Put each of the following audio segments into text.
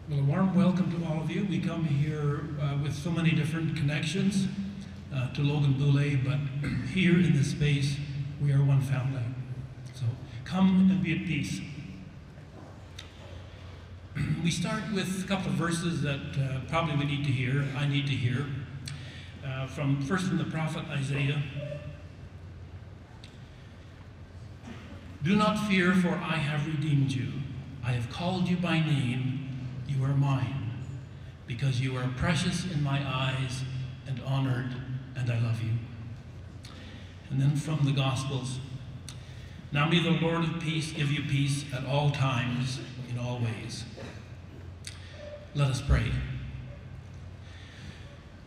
Well, a warm welcome to all of you. We come here with so many different connections to Logan Boulay, but here in this space, we are one family. So come and be at peace. We start with a couple of verses that probably we need to hear, I need to hear, first from the prophet Isaiah. Do not fear, for I have redeemed you. I have called you by name. You are mine, because you are precious in my eyes and honored, and I love you. And then from the Gospels, now may the Lord of peace give you peace at all times, in all ways. Let us pray.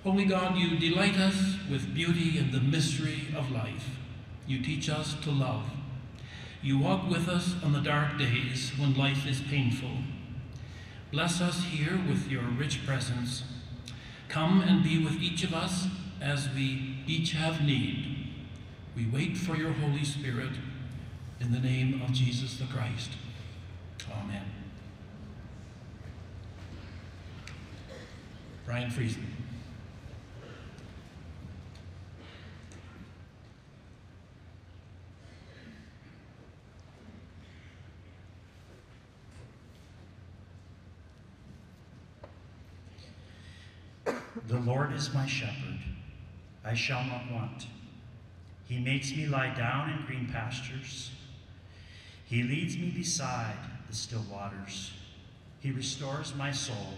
Holy God, you delight us with beauty and the mystery of life. You teach us to love. You walk with us on the dark days when life is painful. Bless us here with your rich presence. Come and be with each of us as we each have need. We wait for your Holy Spirit in the name of Jesus the Christ. Amen. Brian Friesen. The Lord is my shepherd, I shall not want. He makes me lie down in green pastures. He leads me beside the still waters. He restores my soul.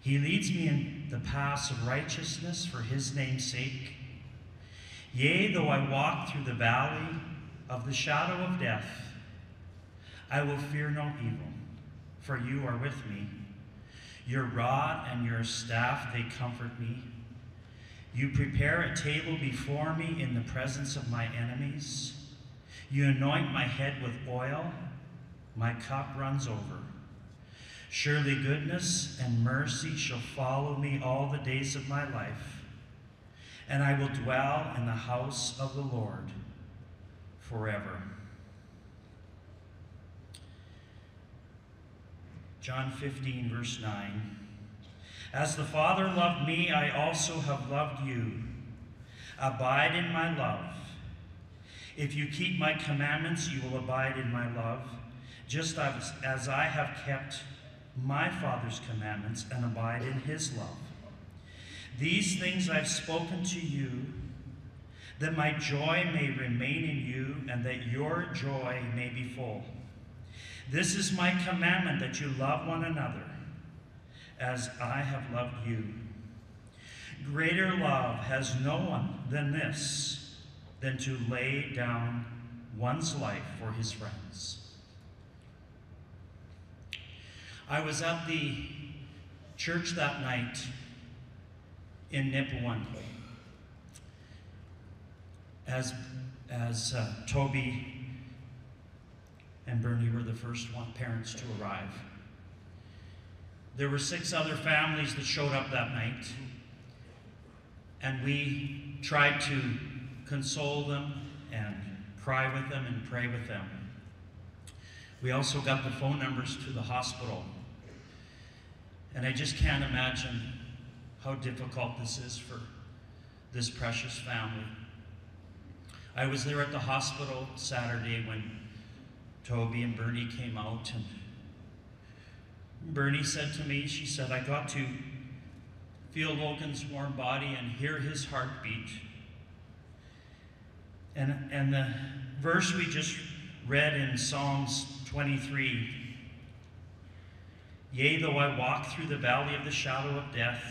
He leads me in the paths of righteousness for his name's sake. Yea, though I walk through the valley of the shadow of death, I will fear no evil, for you are with me. Your rod and your staff, they comfort me. You prepare a table before me in the presence of my enemies. You anoint my head with oil. My cup runs over. Surely goodness and mercy shall follow me all the days of my life, and I will dwell in the house of the Lord forever. John 15, verse 9. As the Father loved me, I also have loved you. Abide in my love. If you keep my commandments, you will abide in my love, just as I have kept my Father's commandments and abide in his love. These things I've spoken to you, that my joy may remain in you, and that your joy may be full. This is my commandment, that you love one another as I have loved you. Greater love has no one than this, than to lay down one's life for his friends. I was at the church that night in Nipawin as Toby and Bernie were the first parents to arrive. There were 6 other families that showed up that night, and we tried to console them and cry with them and pray with them. We also got the phone numbers to the hospital, and I just can't imagine how difficult this is for this precious family. I was there at the hospital Saturday when Toby and Bernie came out, and Bernie said to me, she said, I got to feel Logan's warm body and hear his heartbeat. And the verse we just read in Psalms 23, yea, though I walk through the valley of the shadow of death,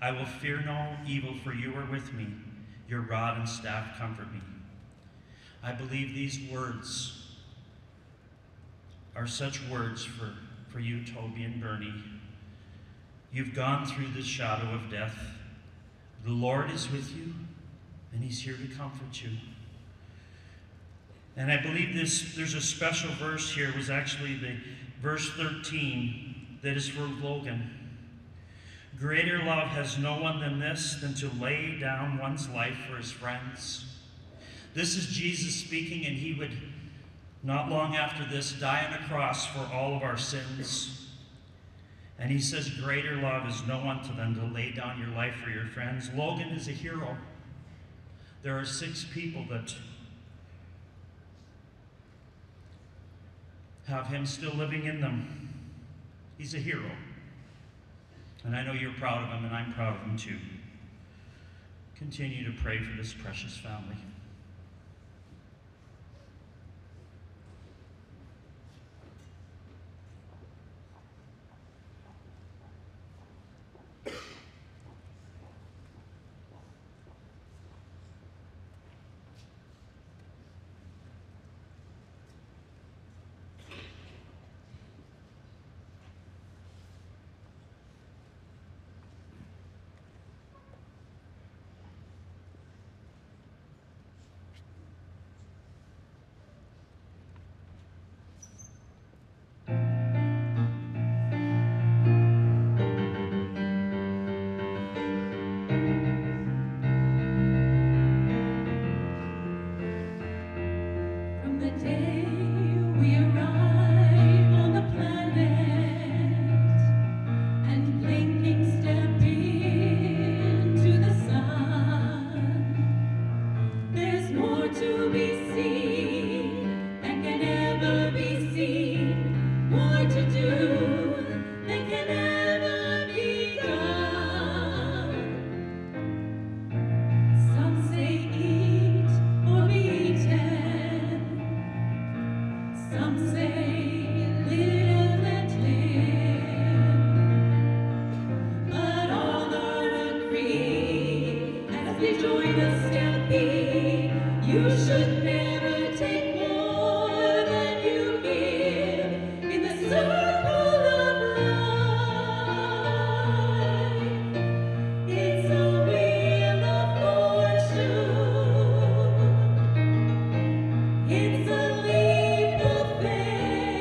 I will fear no evil, for you are with me. Your rod and staff comfort me. I believe these words are such words for you, Toby and Bernie. You've gone through the shadow of death. The Lord is with you, and he's here to comfort you. And I believe there's a special verse here. It was actually the verse 13 that is for Logan. Greater love has no one than this, than to lay down one's life for his friends. This is Jesus speaking, and he would not long after this, die on a cross for all of our sins. And he says, greater love is no one to them to lay down your life for your friends. Logan is a hero. There are 6 people that have him still living in them. He's a hero. And I know you're proud of him, and I'm proud of him too. Continue to pray for this precious family. It's a leap of faith.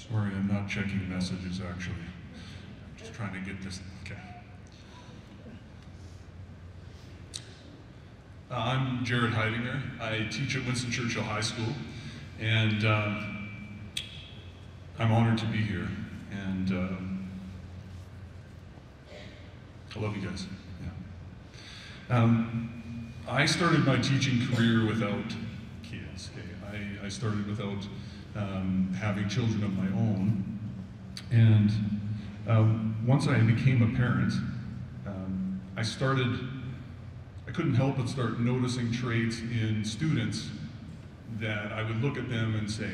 Sorry, I'm not checking messages actually. Just trying to get this, okay. I'm Jared Heidinger. I teach at Winston Churchill High School, and I'm honored to be here. And I love you guys. Yeah. I started my teaching career without kids. Okay? I started without having children of my own, and once I became a parent, I couldn't help but start noticing traits in students that I would look at them and say,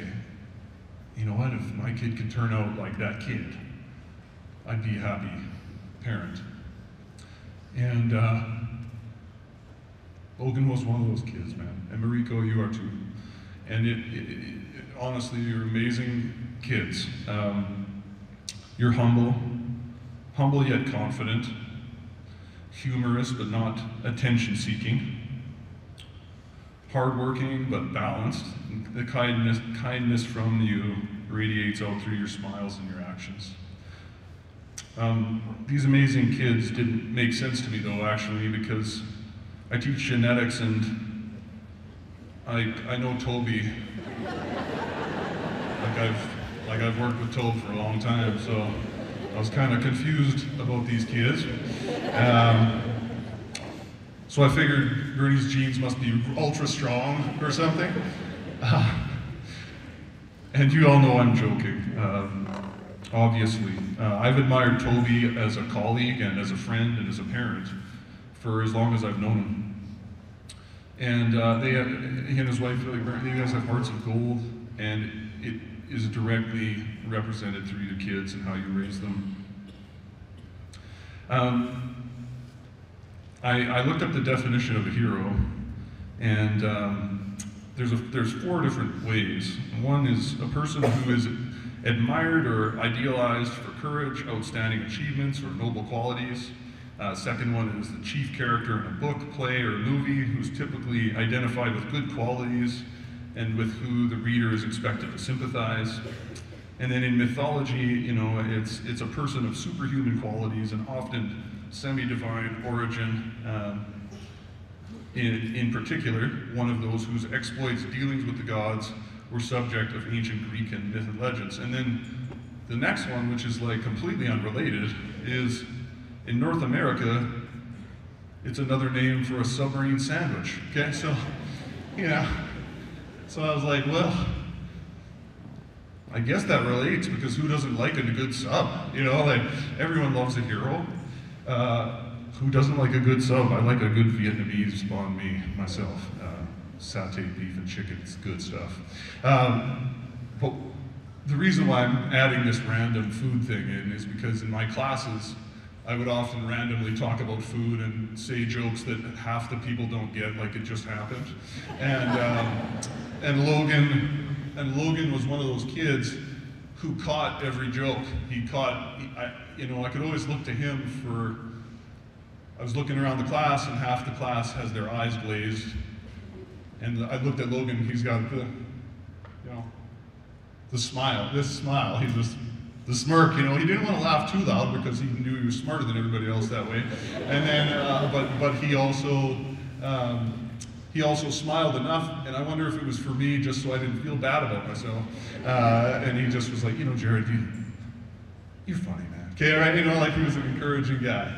you know what, if my kid could turn out like that kid, I'd be a happy parent. And Logan was one of those kids, man. And Mariko, you are too. And honestly, you're amazing kids. You're humble yet confident, humorous but not attention-seeking, hardworking but balanced. The kindness from you radiates out through your smiles and your actions. These amazing kids didn't make sense to me though, actually, because I teach genetics and I know Toby. Like I've worked with Toby for a long time, so I was kind of confused about these kids. So I figured Gertie's genes must be ultra strong or something. And you all know I'm joking, obviously. I've admired Toby as a colleague and as a friend and as a parent for as long as I've known him. And he and his wife, you guys have hearts of gold, and it is directly represented through your kids and how you raise them. I looked up the definition of a hero, and there's 4 different ways. One is a person who is admired or idealized for courage, outstanding achievements, or noble qualities. Second one is the chief character in a book, play, or movie who's typically identified with good qualities and with who the reader is expected to sympathize. And then in mythology, you know, it's a person of superhuman qualities and often semi-divine origin. In particular, one of those whose exploits, dealings with the gods, were subject of ancient Greek and myth and legends. And then the next one, which is like completely unrelated, is in North America, it's another name for a submarine sandwich. Okay, so, you know, so I was like, well, I guess that relates, because who doesn't like a good sub? You know, like everyone loves a hero. Who doesn't like a good sub? I like a good Vietnamese banh mi myself. Sauteed beef and chicken, it's good stuff. But the reason why I'm adding this random food thing in is because in my classes, I would often randomly talk about food and say jokes that half the people don't get, like it just happened. And Logan was one of those kids who caught every joke. I could always look to him for, I was looking around the class and half the class has their eyes glazed. And I looked at Logan, he's got the smile, this smile, he's just, the smirk, you know, he didn't want to laugh too loud because he knew he was smarter than everybody else that way. And then, but he also smiled enough, and I wonder if it was for me just so I didn't feel bad about myself. And he just was like, you know, Jared, you're funny, man. Okay, all right, you know, like he was an encouraging guy.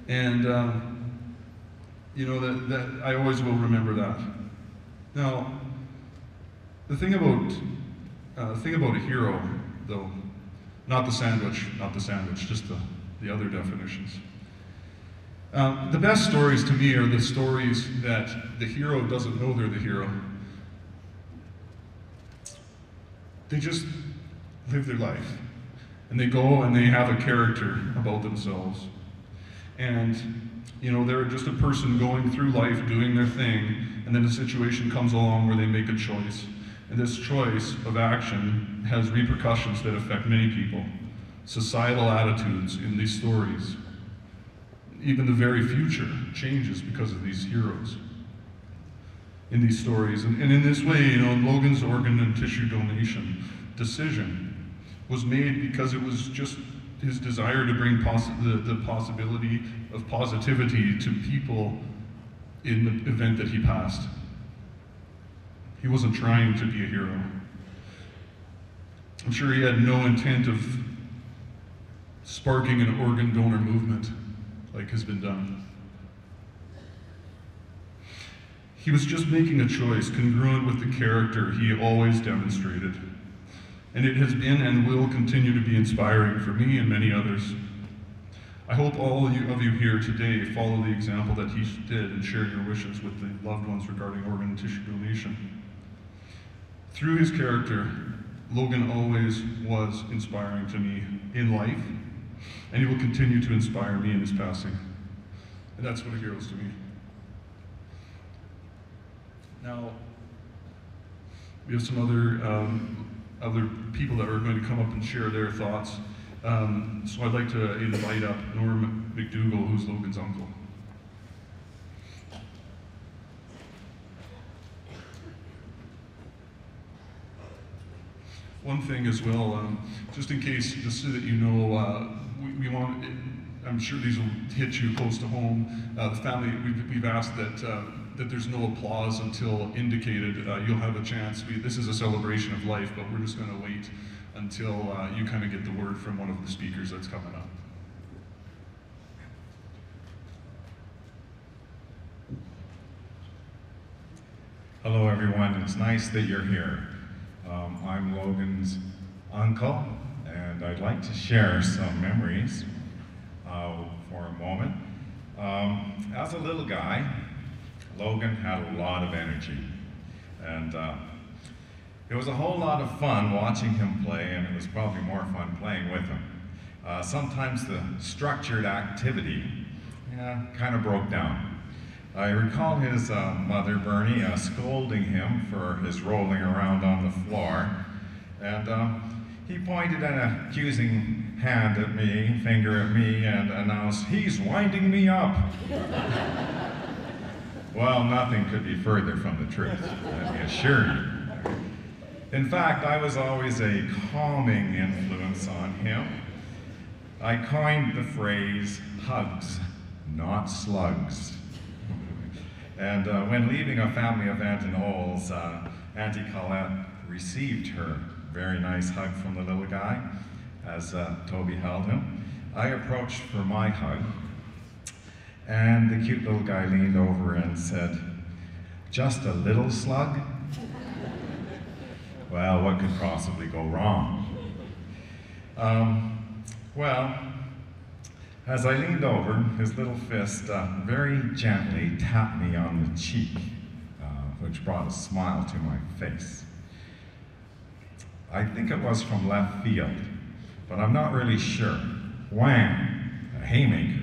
And, you know, that I always will remember that. Now, the thing about a hero, though, not the sandwich, just the other definitions. The best stories to me are the stories that the hero doesn't know they're the hero. They just live their life. And they go and they have a character about themselves. And, you know, they're just a person going through life doing their thing, and then a situation comes along where they make a choice. And this choice of action has repercussions that affect many people. Societal attitudes in these stories. Even the very future changes because of these heroes in these stories. And in this way, you know, Logan's organ and tissue donation decision was made because it was just his desire to bring the possibility of positivity to people in the event that he passed. He wasn't trying to be a hero. I'm sure he had no intent of sparking an organ donor movement like has been done. He was just making a choice congruent with the character he always demonstrated. And it has been and will continue to be inspiring for me and many others. I hope all of you here today follow the example that he did and share your wishes with the loved ones regarding organ and tissue donation. Through his character, Logan always was inspiring to me in life, and he will continue to inspire me in his passing. And that's what a hero is to me. Now, we have some other people that are going to come up and share their thoughts. So I'd like to invite up Norm McDougall, who's Logan's uncle. One thing as well, just in case, just so that you know, we want, I'm sure these will hit you close to home. The family, we've asked that there's no applause until indicated. You'll have a chance. This is a celebration of life, but we're just going to wait until you kind of get the word from one of the speakers that's coming up. Hello everyone, it's nice that you're here. I'm Logan's uncle, and I'd like to share some memories for a moment. As a little guy, Logan had a lot of energy, and it was a whole lot of fun watching him play, and it was probably more fun playing with him. Sometimes the structured activity kind of broke down. I recall his mother, Bernie, scolding him for his rolling around on the floor, and he pointed an accusing hand at me, finger at me, and announced, "He's winding me up." Well, nothing could be further from the truth, let me assure you. In fact, I was always a calming influence on him. I coined the phrase, hugs, not slugs. And when leaving a family event in Olds, Auntie Colette received her very nice hug from the little guy as Toby held him. I approached for my hug, and the cute little guy leaned over and said, "Just a little slug?" Well, what could possibly go wrong? Well, as I leaned over, his little fist very gently tapped me on the cheek, which brought a smile to my face. I think it was from left field, but I'm not really sure. Wham! A haymaker.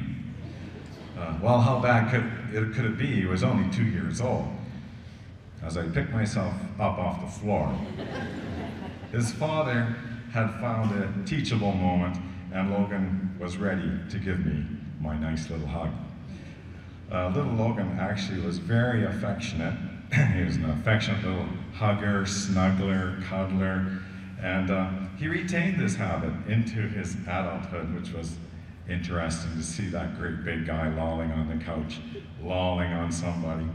Well, how bad could it be? He was only 2 years old. As I picked myself up off the floor, his father had found a teachable moment, and Logan was ready to give me my nice little hug. Little Logan actually was very affectionate. He was an affectionate little hugger, snuggler, cuddler, and he retained this habit into his adulthood, which was interesting to see that great big guy lolling on the couch, lolling on somebody.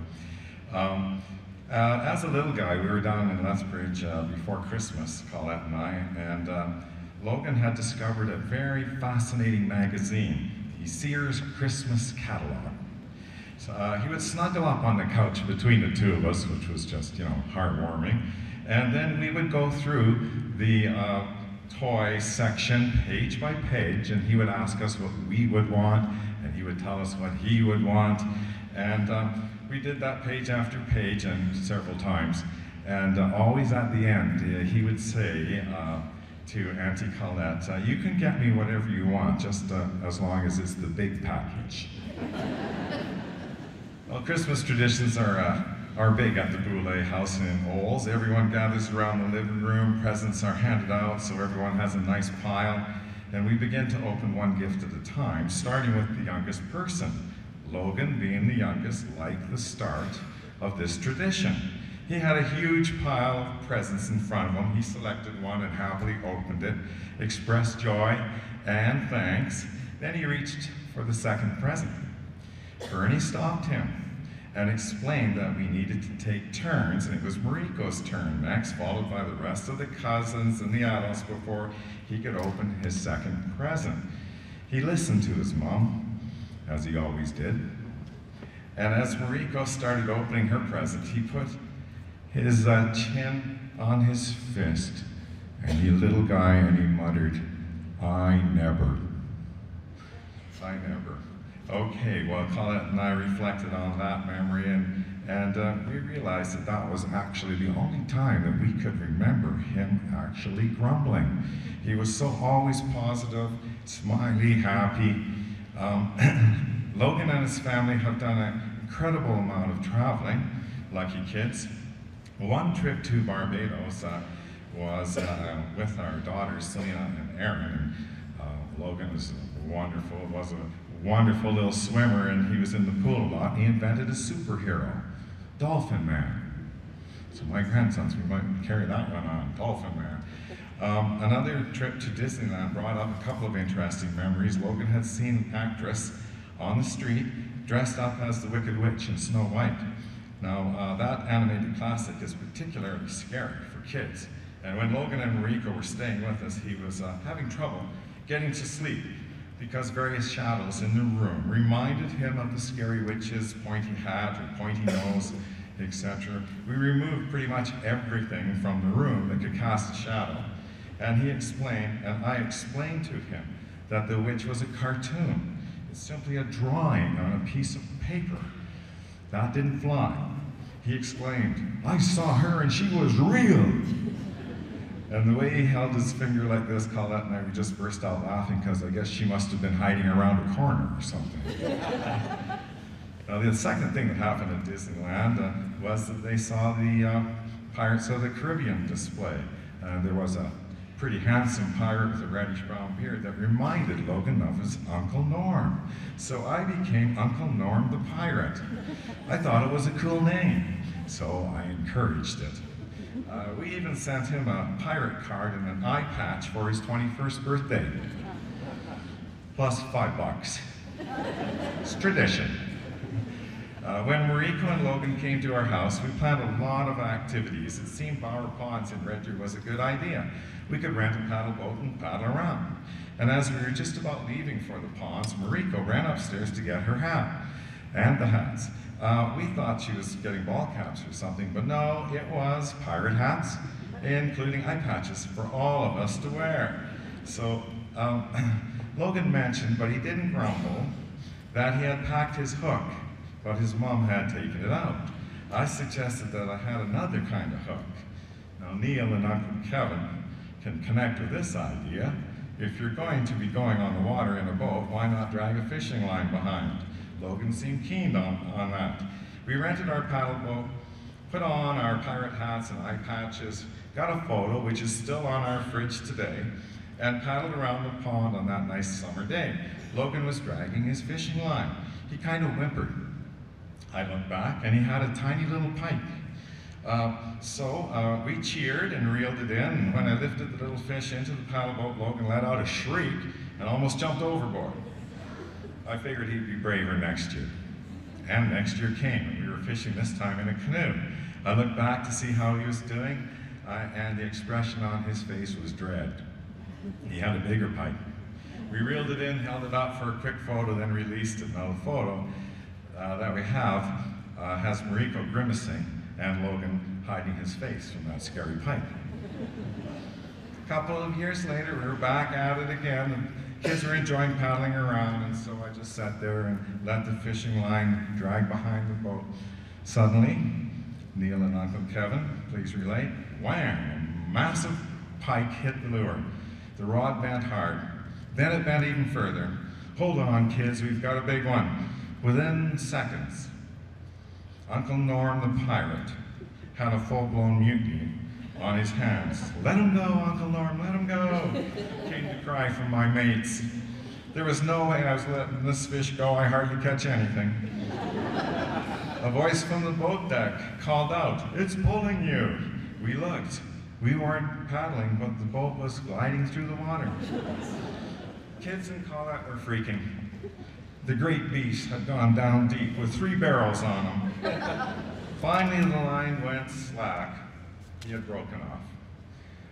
As a little guy, we were down in Lethbridge before Christmas, Colette and I, and Logan had discovered a very fascinating magazine, the Sears Christmas Catalog. So he would snuggle up on the couch between the two of us, which was just, heartwarming. And then we would go through the toy section page by page, and he would ask us what we would want, and he would tell us what he would want. And we did that page after page and several times. And always at the end, he would say to Auntie Colette, "You can get me whatever you want, just as long as it's the big package." Well, Christmas traditions are big at the Boulay house in Olds. Everyone gathers around the living room, presents are handed out, so everyone has a nice pile, and we begin to open one gift at a time, starting with the youngest person. Logan, being the youngest, liked the start of this tradition. He had a huge pile of presents in front of him. He selected one and happily opened it, expressed joy and thanks. Then he reached for the second present. Bernie stopped him and explained that we needed to take turns, and it was Mariko's turn next, followed by the rest of the cousins and the adults before he could open his second present. He listened to his mom, as he always did, and as Mariko started opening her present, he put his chin on his fist, and he little guy, and he muttered, I never. Okay, well, Colette and I reflected on that memory, and we realized that that was actually the only time that we could remember him actually grumbling. He was so always positive, smiley, happy. Logan and his family have done an incredible amount of traveling, lucky kids. One trip to Barbados was with our daughters, Selena and Aaron. Logan was wonderful, was a wonderful little swimmer, and he was in the pool a lot, and he invented a superhero, Dolphin Man. So my grandsons, we might carry that one on, Dolphin Man. Another trip to Disneyland brought up a couple of interesting memories. Logan had seen an actress on the street dressed up as the Wicked Witch in Snow White. Now, that animated classic is particularly scary for kids. And when Logan and Mariko were staying with us, he was having trouble getting to sleep because various shadows in the room reminded him of the scary witch's pointy hat or pointy nose, etc. We removed pretty much everything from the room that could cast a shadow. And he explained, and I explained to him, that the witch was a cartoon. It's simply a drawing on a piece of paper. That didn't fly. He exclaimed, I saw her and she was real. And the way he held his finger like this, Colette and I would just burst out laughing because I guess she must have been hiding around a corner or something. Now, the second thing that happened at Disneyland was that they saw the Pirates of the Caribbean display. There was a pretty handsome pirate with a reddish-brown beard that reminded Logan of his Uncle Norm. So I became Uncle Norm the Pirate. I thought it was a cool name, so I encouraged it. We even sent him a pirate card and an eye patch for his 21st birthday. Plus $5. It's tradition. When Mariko and Logan came to our house, we planned a lot of activities. It seemed Bower Ponds in Red Deer was a good idea. We could rent a paddle boat and paddle around. And as we were just about leaving for the ponds, Mariko ran upstairs to get her hat and the hats. We thought she was getting ball caps or something, but no, it was pirate hats, including eye patches for all of us to wear. So Logan mentioned, but he didn't grumble, that he had packed his hook, but his mom had taken it out. I suggested that I had another kind of hook. Now Neil and Uncle Kevin can connect with this idea. If you're going to be going on the water in a boat, why not drag a fishing line behind? Logan seemed keen on that. We rented our paddle boat, put on our pirate hats and eye patches, got a photo, which is still on our fridge today, and paddled around the pond on that nice summer day. Logan was dragging his fishing line. He kind of whimpered. I looked back, and he had a tiny little pipe. So we cheered and reeled it in, and when I lifted the little fish into the paddle boat, Logan let out a shriek and almost jumped overboard. I figured he'd be braver next year. And next year came, and we were fishing this time in a canoe. I looked back to see how he was doing, and the expression on his face was dread. He had a bigger pipe. We reeled it in, held it up for a quick photo, then released it. Now the photo that we have has Mariko grimacing and Logan hiding his face from that scary pipe. A couple of years later, we were back at it again, and kids were enjoying paddling around, and so I just sat there and let the fishing line drag behind the boat. Suddenly, Neil and Uncle Kevin, please relate, wham, a massive pike hit the lure. The rod bent hard. Then it bent even further. Hold on, kids, we've got a big one. Within seconds, Uncle Norm the pirate had a full-blown mutiny on his hands. Let him go, Uncle Norm, let him go, came the cry from my mates. There was no way I was letting this fish go. I hardly catch anything. A voice from the boat deck called out, "It's pulling you." We looked. We weren't paddling, but the boat was gliding through the water. Kids in Colette were freaking. The great beast had gone down deep with 3 barrels on him. Finally, the line went slack. He had broken off.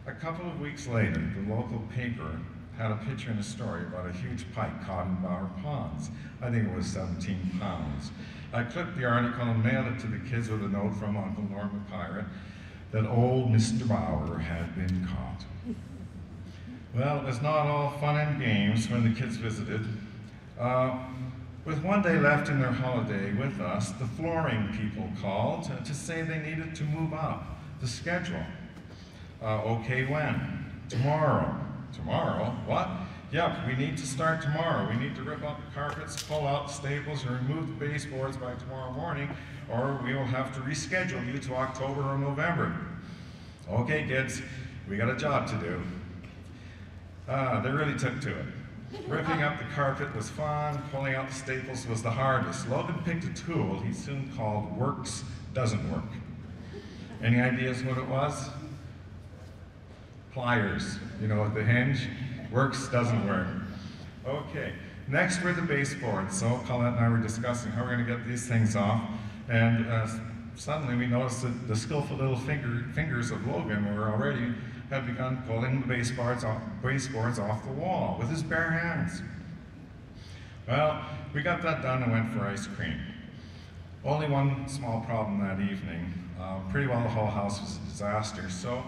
A couple of weeks later, the local paper had a picture and a story about a huge pike caught in Bower Ponds. I think it was 17 pounds. I clipped the article and mailed it to the kids with a note from Uncle Norman Pirate that old Mr. Bower had been caught. Well, it was not all fun and games when the kids visited. With one day left in their holiday with us, the flooring people called to say they needed to move up the schedule. Okay, when? Tomorrow. Tomorrow? What? Yep, we need to start tomorrow. We need to rip out the carpets, pull out the staples, and remove the baseboards by tomorrow morning, or we will have to reschedule you to October or November. Okay, kids, we got a job to do. They really took to it. Ripping up the carpet was fun, pulling out the staples was the hardest. Logan picked a tool he soon called Works Doesn't Work. Any ideas what it was? Pliers, you know, at the hinge. Works doesn't work. Okay, next were the baseboards. So Colette and I were discussing how we're going to get these things off, and suddenly we noticed that the skillful little fingers of Logan had begun pulling the baseboards off the wall with his bare hands. Well, we got that done and went for ice cream. Only one small problem that evening. Pretty well the whole house was a disaster, so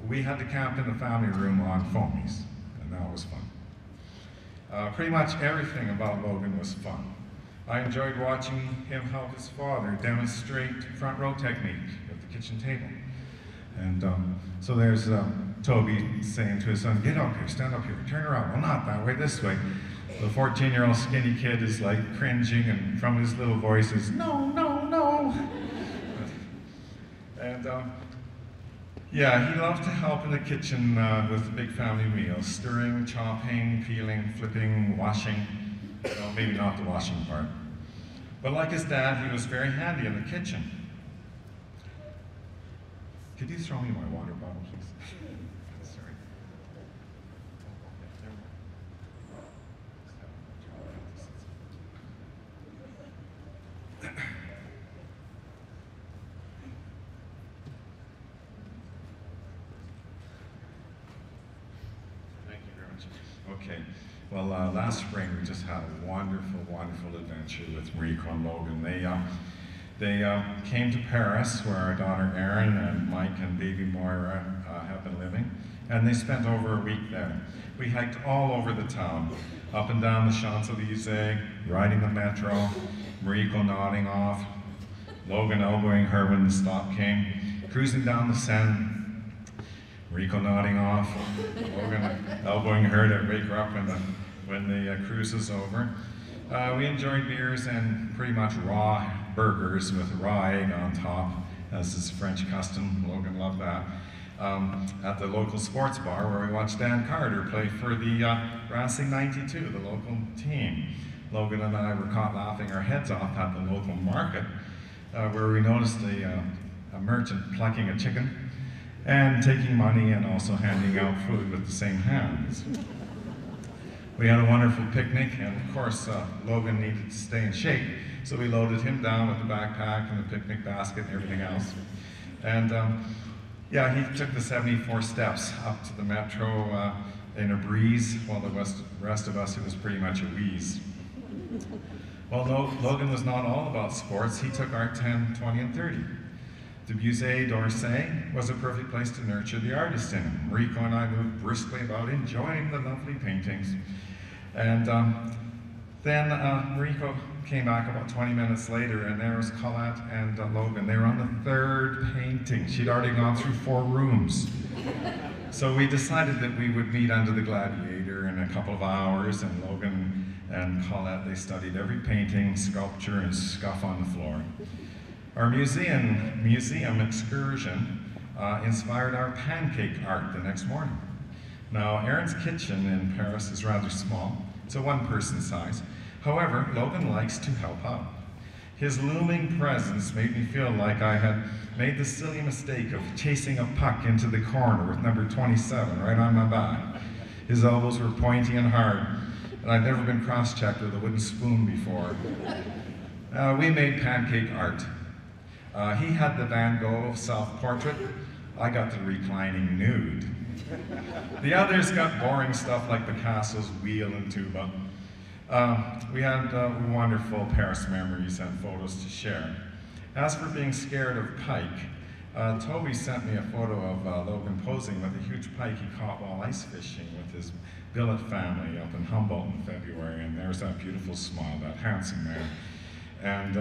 we had to camp in the family room on foamies, and that was fun. Pretty much everything about Logan was fun. I enjoyed watching him help his father demonstrate front row technique at the kitchen table. And so there's Toby saying to his son, "Get up here, stand up here, turn around." "Well, not that way, this way." The 14-year-old skinny kid is like cringing, and from his little voice is, "No, no, no." And yeah, he loved to help in the kitchen with the big family meals, stirring, chopping, peeling, flipping, washing. Well, maybe not the washing part. But like his dad, he was very handy in the kitchen. Could you throw me my water bottle, please? Sorry. Thank you very much. Okay. Well, last spring we just had a wonderful, wonderful adventure with Mariko and Logan. They came to Paris, where our daughter Erin and Mike and baby Moira have been living, and they spent over a week there. We hiked all over the town, up and down the Champs-Élysées, riding the metro, Mariko nodding off, Logan elbowing her when the stop came, cruising down the Seine, Mariko nodding off, Logan elbowing her to wake her up when the cruise is over. We enjoyed beers and pretty much raw burgers with raw egg on top, as is French custom. Logan loved that. At the local sports bar where we watched Dan Carter play for the Racing 92, the local team. Logan and I were caught laughing our heads off at the local market, where we noticed a merchant plucking a chicken and taking money and also handing out food with the same hands. We had a wonderful picnic, and of course, Logan needed to stay in shape, so we loaded him down with the backpack and the picnic basket and everything else. And yeah, he took the 74 steps up to the metro in a breeze, while the rest of us, it was pretty much a wheeze. Well, Logan was not all about sports. He took art 10, 20, and 30. The Musée d'Orsay was a perfect place to nurture the artist in him. Mariko and I moved briskly about, enjoying the lovely paintings. And then Mariko came back about 20 minutes later, and there was Colette and Logan. They were on the third painting. She'd already gone through 4 rooms. So we decided that we would meet under the Gladiator in a couple of hours, and Logan and Colette, they studied every painting, sculpture, and scuff on the floor. Our museum excursion inspired our pancake art the next morning. Now, Erin's kitchen in Paris is rather small. It's a one-person size. However, Logan likes to help out. His looming presence made me feel like I had made the silly mistake of chasing a puck into the corner with number 27 right on my back. His elbows were pointy and hard, and I'd never been cross-checked with a wooden spoon before. We made pancake art. He had the Van Gogh self-portrait. I got the reclining nude. The others got boring stuff like Picasso's wheel and tuba. We had wonderful Paris memories and photos to share. As for being scared of pike, Toby sent me a photo of Logan posing with a huge pike he caught while ice fishing with his billet family up in Humboldt in February, and there's that beautiful smile, that handsome man. And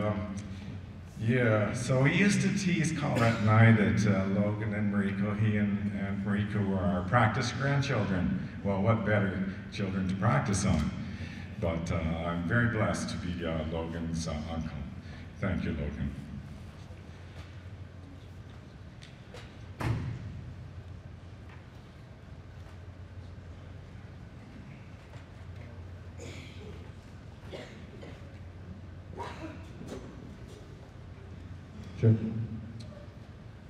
yeah, so he used to tease Colette and I that Logan and Mariko, he and Mariko were our practice grandchildren. Well, what better children to practice on? But I'm very blessed to be Logan's uncle. Thank you, Logan. Sure.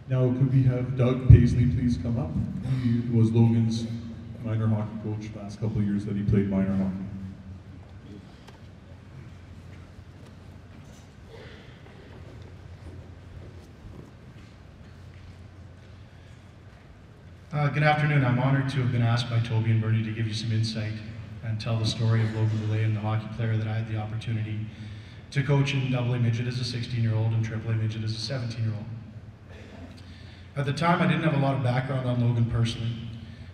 Now, could we have Doug Paisley please come up? He was Logan's minor hockey coach the last couple of years that he played minor hockey. Good afternoon. I'm honored to have been asked by Toby and Bernie to give you some insight and tell the story of Logan Boulay and the hockey player that I had the opportunity to coach in AA midget as a 16-year-old and AAA midget as a 17-year-old. At the time, I didn't have a lot of background on Logan personally.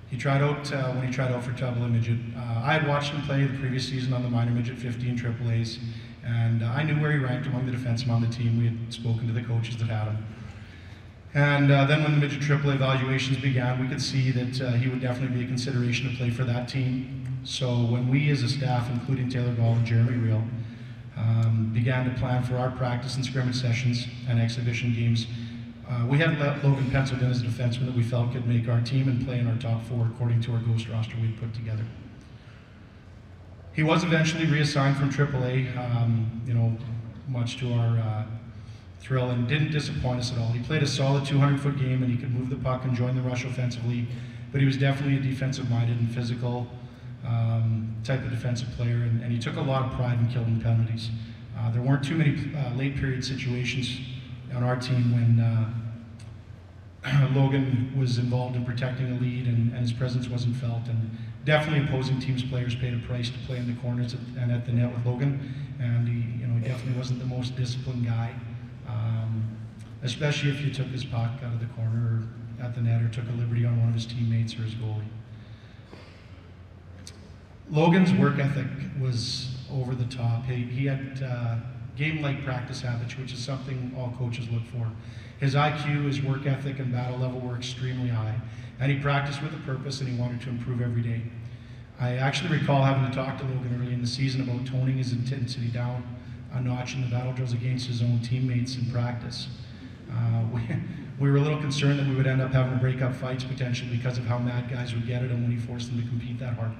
He tried out, when he tried out for AA midget, I had watched him play the previous season on the minor midget 15 AAAs, and I knew where he ranked among the defensemen on the team. We had spoken to the coaches that had him. And then when the midget AAA evaluations began, we could see that he would definitely be a consideration to play for that team. So when we as a staff, including Taylor Gall and Jeremy Reel, began to plan for our practice and scrimmage sessions and exhibition games, we had Logan penciled in as a defenseman that we felt could make our team and play in our top four according to our ghost roster we'd put together. He was eventually reassigned from AAA, you know, much to our thrill, and didn't disappoint us at all. He played a solid 200-foot game, and he could move the puck and join the rush offensively, but he was definitely a defensive-minded and physical type of defensive player, and he took a lot of pride in killing penalties. There weren't too many late period situations on our team when Logan was involved in protecting a lead and his presence wasn't felt, and definitely opposing teams' players paid a price to play in the corners and at the net with Logan, and he definitely wasn't the most disciplined guy. Especially if you took his puck out of the corner or at the net or took a liberty on one of his teammates or his goalie. Logan's work ethic was over the top. He had game-like practice habits, which is something all coaches look for. His IQ, his work ethic, and battle level were extremely high, and he practiced with a purpose, and he wanted to improve every day. I actually recall having to talk to Logan early in the season about toning his intensity down a notch in the battle drills against his own teammates in practice. We were a little concerned that we would end up having to break up fights potentially because of how mad guys would get at him when he forced them to compete that hard.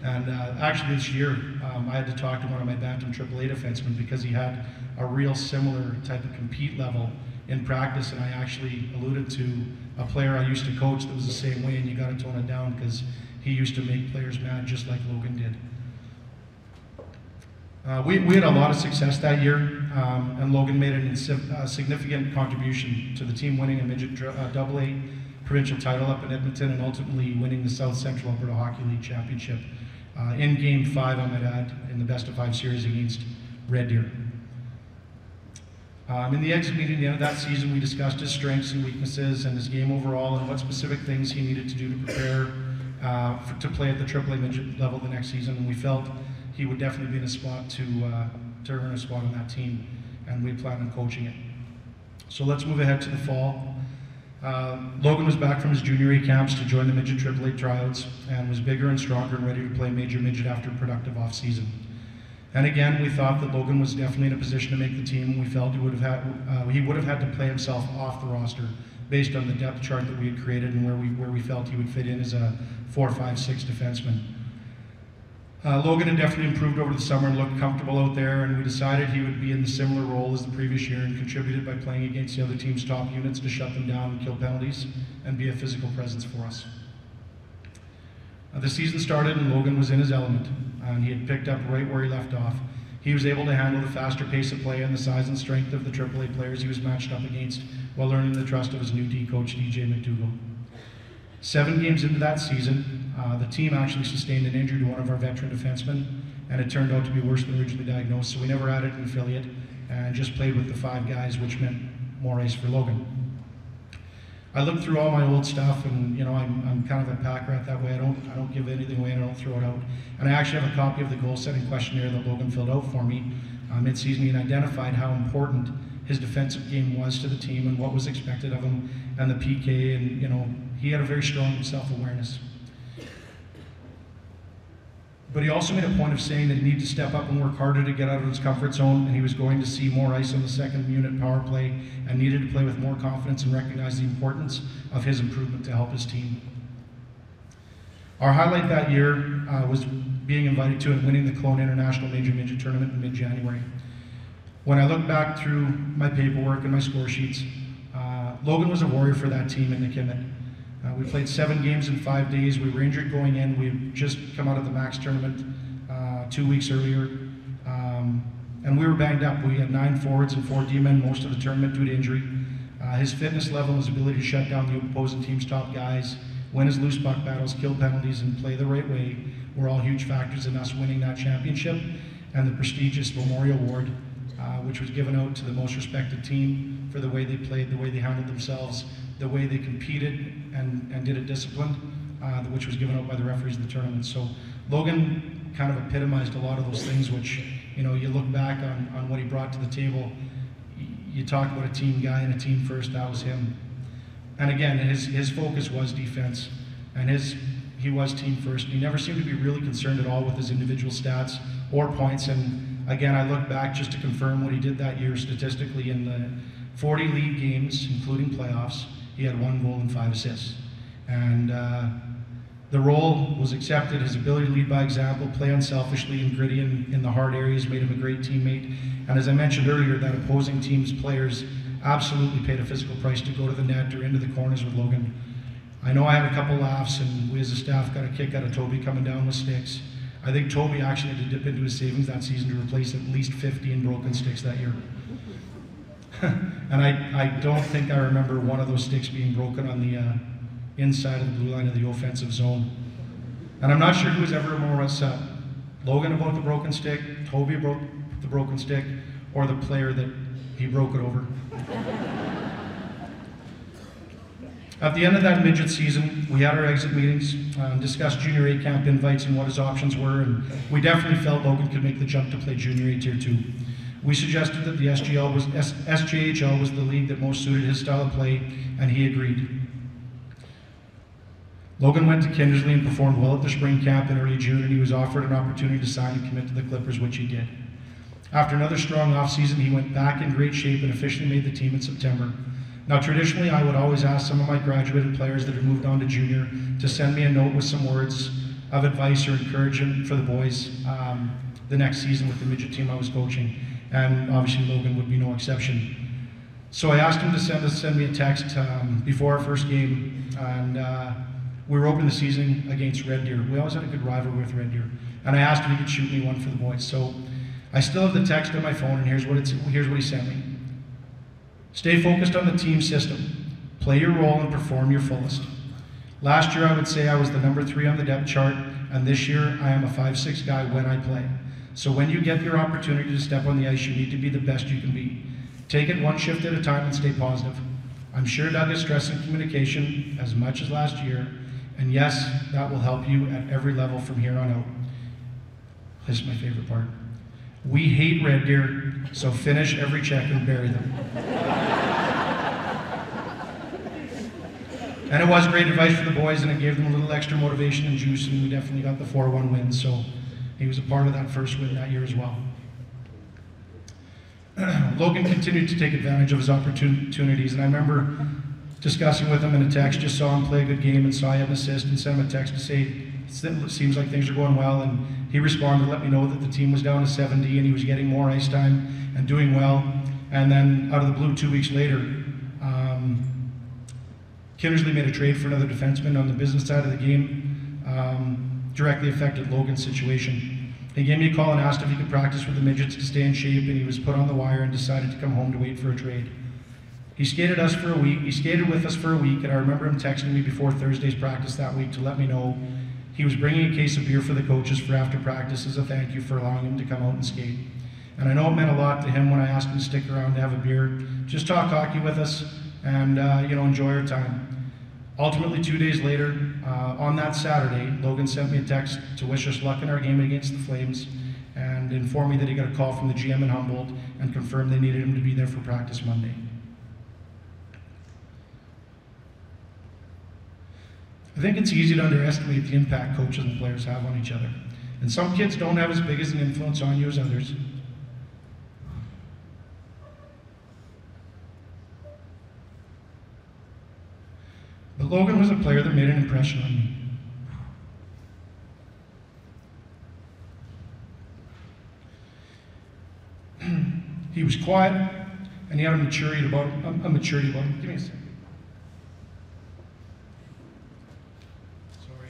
And actually this year, I had to talk to one of my Bantam AAA defensemen because he had a real similar type of compete level in practice, and I actually alluded to a player I used to coach that was the same way, and you got to tone it down because he used to make players mad just like Logan did. We had a lot of success that year, and Logan made a significant contribution to the team winning a midget AA provincial title up in Edmonton and ultimately winning the South Central Alberta Hockey League Championship in Game 5, I might add, in the best-of-5 series against Red Deer. In the exit meeting at the end of that season, we discussed his strengths and weaknesses and his game overall and what specific things he needed to do to prepare to play at the AAA midget level the next season, and we felt he would definitely be in a spot to earn a spot on that team, and we planned on coaching it. So let's move ahead to the fall. Logan was back from his junior A camps to join the midget AAA tryouts and was bigger and stronger and ready to play major midget after a productive off-season. And again, we thought that Logan was definitely in a position to make the team, and we felt he would have had to play himself off the roster based on the depth chart that we had created and where we felt he would fit in as a 4, 5, 6 defenseman. Logan had definitely improved over the summer and looked comfortable out there, and we decided he would be in the similar role as the previous year and contributed by playing against the other team's top units to shut them down and kill penalties and be a physical presence for us. The season started and Logan was in his element, and he had picked up right where he left off. He was able to handle the faster pace of play and the size and strength of the AAA players he was matched up against while earning the trust of his new D coach, DJ McDougall. 7 games into that season, the team actually sustained an injury to one of our veteran defensemen, and it turned out to be worse than originally diagnosed, so we never added an affiliate and just played with the 5 guys, which meant more ice for Logan. I looked through all my old stuff, and you know, I'm kind of a pack rat that way. I don't give anything away and I don't throw it out. And I actually have a copy of the goal-setting questionnaire that Logan filled out for me mid-season. He identified how important his defensive game was to the team and what was expected of him, and the PK, and you know, he had a very strong self-awareness. But he also made a point of saying that he needed to step up and work harder to get out of his comfort zone, and he was going to see more ice on the second unit power play and needed to play with more confidence and recognize the importance of his improvement to help his team. Our highlight that year was being invited to and winning the Kelowna International Major Midget Tournament in mid-January. When I look back through my paperwork and my score sheets, Logan was a warrior for that team in Nikimit. We played 7 games in 5 days. We were injured going in. We had just come out of the Max tournament 2 weeks earlier. And we were banged up. We had 9 forwards and 4 D-men most of the tournament due to injury. His fitness level and his ability to shut down the opposing team's top guys, win his loose puck battles, kill penalties, and play the right way were all huge factors in us winning that championship and the prestigious Memorial Award, which was given out to the most respected team for the way they played, the way they handled themselves, the way they competed and did it disciplined, which was given out by the referees of the tournament. So Logan kind of epitomized a lot of those things, which, you know, you look back on what he brought to the table. You talk about a team guy and a team first, that was him. And again, his focus was defense, and he was team first. He never seemed to be really concerned at all with his individual stats or points. And again, I look back just to confirm what he did that year statistically. In the 40 league games, including playoffs, he had 1 goal and 5 assists. And the role was accepted. His ability to lead by example, play unselfishly and gritty in the hard areas made him a great teammate. And as I mentioned earlier, that opposing team's players absolutely paid a physical price to go to the net or into the corners with Logan. I know I had a couple laughs, and we as a staff got a kick out of Toby coming down with sticks. I think Toby actually had to dip into his savings that season to replace at least 15 broken sticks that year. And I don't think I remember one of those sticks being broken on the inside of the blue line of the offensive zone. And I'm not sure who was ever more upset, Logan about the broken stick, Toby about the broken stick, or the player that he broke it over. At the end of that midget season, we had our exit meetings, discussed Junior A camp invites and what his options were, and we definitely felt Logan could make the jump to play Junior A Tier 2. We suggested that the SJHL was the league that most suited his style of play, and he agreed. Logan went to Kindersley and performed well at the spring camp in early June, and he was offered an opportunity to sign and commit to the Clippers, which he did. After another strong offseason, he went back in great shape and officially made the team in September. Now, traditionally, I would always ask some of my graduated players that had moved on to junior to send me a note with some words of advice or encouragement for the boys the next season with the midget team I was coaching. And obviously, Logan would be no exception. So I asked him to send me a text before our first game, and we were opening the season against Red Deer. We always had a good rivalry with Red Deer. And I asked if he could shoot me one for the boys. So I still have the text on my phone, and here's what he sent me. Stay focused on the team system. Play your role and perform your fullest. Last year, I would say I was the number 3 on the depth chart, and this year, I am a 5'6" guy when I play. So when you get your opportunity to step on the ice, you need to be the best you can be. Take it one shift at a time and stay positive. I'm sure Doug is stressing communication as much as last year, and yes, that will help you at every level from here on out. This is my favorite part. We hate Red Deer, so finish every check and bury them. And it was great advice for the boys, and it gave them a little extra motivation and juice, and we definitely got the 4-1 win, so he was a part of that first win that year as well. Logan continued to take advantage of his opportunities, and I remember discussing with him in a text, just saw him play a good game and saw he had an assist and sent him a text to say seems like things are going well, and he responded to let me know that the team was down to 70 and he was getting more ice time and doing well. And then out of the blue, 2 weeks later, Kinnersley made a trade for another defenseman on the business side of the game, directly affected Logan's situation. He gave me a call and asked if he could practice with the midgets to stay in shape, and he was put on the wire and decided to come home to wait for a trade. He skated with us for a week, and I remember him texting me before Thursday's practice that week to let me know he was bringing a case of beer for the coaches for after practice as a thank you for allowing him to come out and skate. And I know it meant a lot to him when I asked him to stick around to have a beer, just talk hockey with us, and enjoy our time. Ultimately, 2 days later, on that Saturday, Logan sent me a text to wish us luck in our game against the Flames and informed me that he got a call from the GM in Humboldt and confirmed they needed him to be there for practice Monday. I think it's easy to underestimate the impact coaches and players have on each other. And some kids don't have as big as an influence on you as others. But Logan was a player that made an impression on me. He was quiet, and he had a maturity about him. Give me a second. Sorry.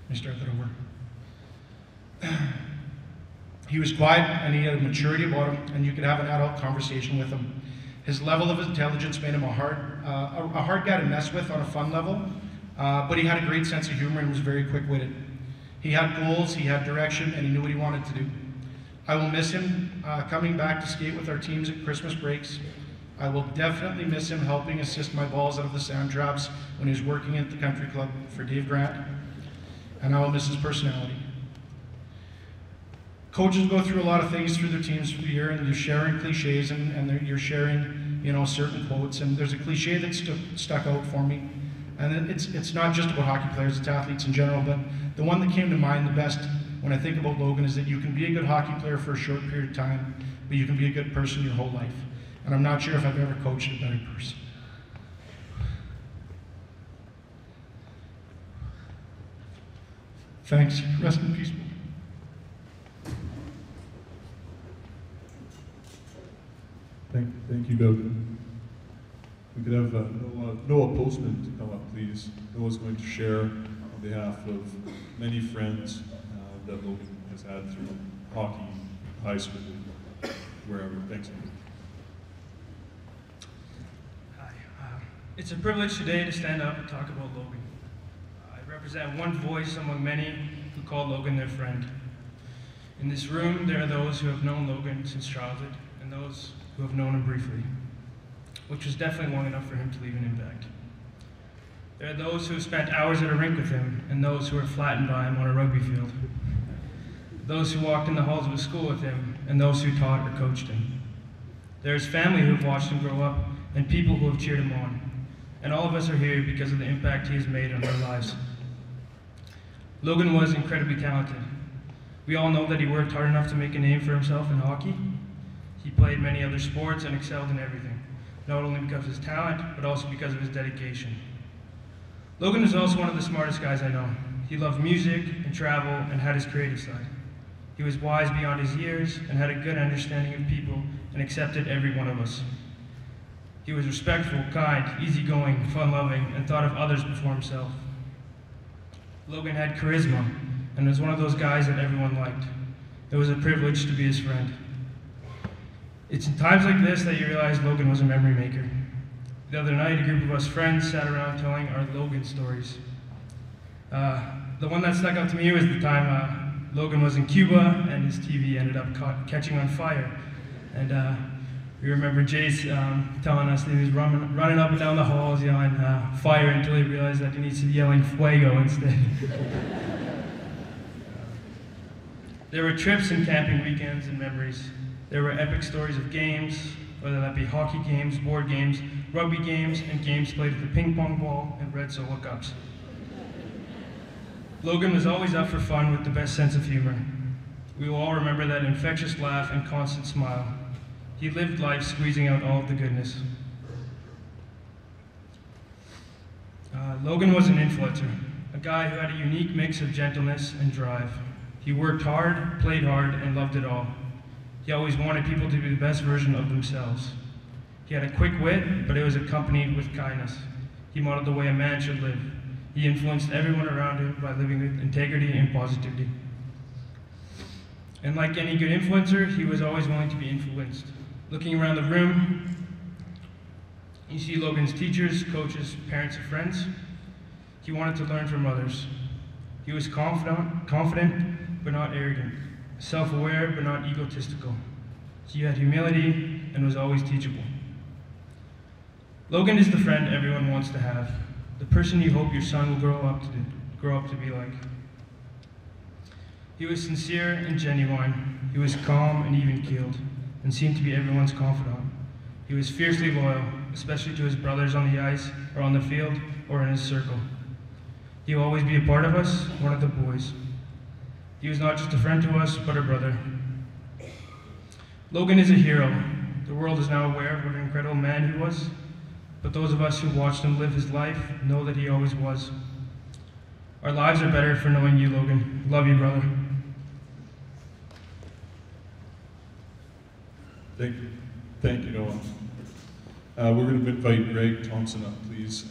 Let me start that over. He was quiet, and he had a maturity about him, and you could have an adult conversation with him. His level of intelligence made him a hard guy to mess with on a fun level, but he had a great sense of humor and was very quick-witted. He had goals, he had direction, and he knew what he wanted to do. I will miss him coming back to skate with our teams at Christmas breaks. I will definitely miss him helping assist my balls out of the sand traps when he was working at the country club for Dave Grant, and I will miss his personality. Coaches go through a lot of things through their teams through the year, and you're sharing cliches, and you're sharing, certain quotes. And there's a cliche that stuck out for me, and it's not just about hockey players; it's athletes in general. But the one that came to mind the best when I think about Logan is that you can be a good hockey player for a short period of time, but you can be a good person your whole life. And I'm not sure if I've ever coached a better person. Thanks. Rest in peace. Thank you, Doug. We could have Noah Postman to come up, please. Noah's going to share on behalf of many friends that Logan has had through hockey, high school, wherever. Thanks. Hi. It's a privilege today to stand up and talk about Logan. I represent one voice among many who call Logan their friend. In this room, there are those who have known Logan since childhood and those who have known him briefly, which was definitely long enough for him to leave an impact. There are those who have spent hours at a rink with him and those who are flattened by him on a rugby field. Those who walked in the halls of his school with him and those who taught or coached him. There is family who have watched him grow up and people who have cheered him on. And all of us are here because of the impact he has made on our lives. Logan was incredibly talented. We all know that he worked hard enough to make a name for himself in hockey. He played many other sports and excelled in everything, not only because of his talent, but also because of his dedication. Logan is also one of the smartest guys I know. He loved music and travel and had his creative side. He was wise beyond his years and had a good understanding of people and accepted every one of us. He was respectful, kind, easygoing, fun-loving, and thought of others before himself. Logan had charisma and was one of those guys that everyone liked. It was a privilege to be his friend. It's in times like this that you realize Logan was a memory maker. The other night, a group of us friends sat around telling our Logan stories. The one that stuck out to me was the time Logan was in Cuba and his TV ended up catching on fire. And we remember Jace telling us that he was running up and down the halls yelling fire until he realized that he needs to be yelling fuego instead. There were trips and camping weekends and memories. There were epic stories of games, whether that be hockey games, board games, rugby games, and games played at the ping pong ball and red solo cups. Logan was always up for fun with the best sense of humor. We will all remember that infectious laugh and constant smile. He lived life squeezing out all of the goodness. Logan was an influencer, a guy who had a unique mix of gentleness and drive. He worked hard, played hard, and loved it all. He always wanted people to be the best version of themselves. He had a quick wit, but it was accompanied with kindness. He modeled the way a man should live. He influenced everyone around him by living with integrity and positivity. And like any good influencer, he was always willing to be influenced. Looking around the room, you see Logan's teachers, coaches, parents, and friends. He wanted to learn from others. He was confident but not arrogant, self-aware but not egotistical. He had humility and was always teachable. Logan is the friend everyone wants to have, the person you hope your son will grow up to be like. He was sincere and genuine. He was calm and even-keeled, and seemed to be everyone's confidant. He was fiercely loyal, especially to his brothers on the ice, or on the field, or in his circle. He will always be a part of us, one of the boys. He was not just a friend to us, but a brother. Logan is a hero. The world is now aware of what an incredible man he was, but those of us who watched him live his life know that he always was. Our lives are better for knowing you, Logan. Love you, brother. Thank you, Noah. We're going to invite Greg Thompson up, please.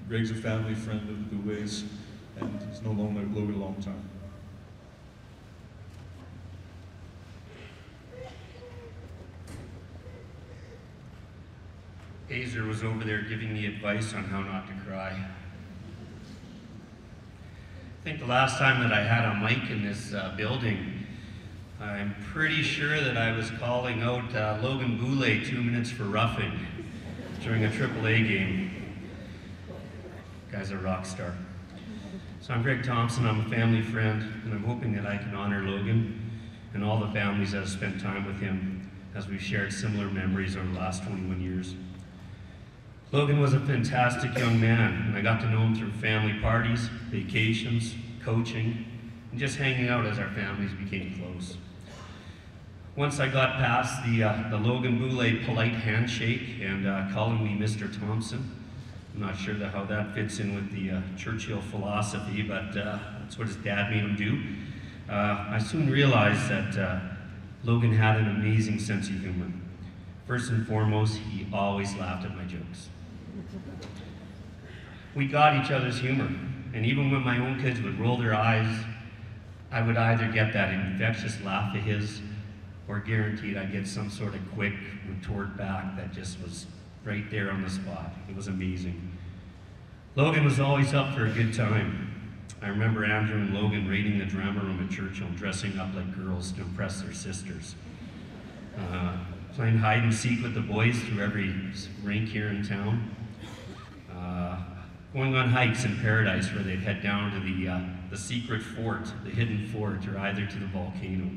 Greg's a family friend of the Boulets, and he's known Logan a long time. Hazer was over there giving me advice on how not to cry. I think the last time that I had a mic in this building, I'm pretty sure that I was calling out Logan Boulet 2 minutes for roughing during a AAA game. Guy's a rock star. So I'm Greg Thompson, I'm a family friend, and I'm hoping that I can honor Logan and all the families that have spent time with him as we've shared similar memories over the last 21 years. Logan was a fantastic young man, and I got to know him through family parties, vacations, coaching, and just hanging out as our families became close. Once I got past the Logan Boulet polite handshake and calling me Mr. Thompson, I'm not sure how that fits in with the Churchill philosophy, but that's what his dad made him do. I soon realized that Logan had an amazing sense of humor. First and foremost, he always laughed at my jokes. We got each other's humor, and even when my own kids would roll their eyes, I would either get that infectious laugh of his, or guaranteed I'd get some sort of quick retort back that just was right there on the spot. It was amazing. Logan was always up for a good time. I remember Andrew and Logan raiding the drama room at Churchill, dressing up like girls to impress their sisters. Playing hide and seek with the boys through every rink here in town. Going on hikes in paradise where they'd head down to the secret fort, the hidden fort, or either to the volcano.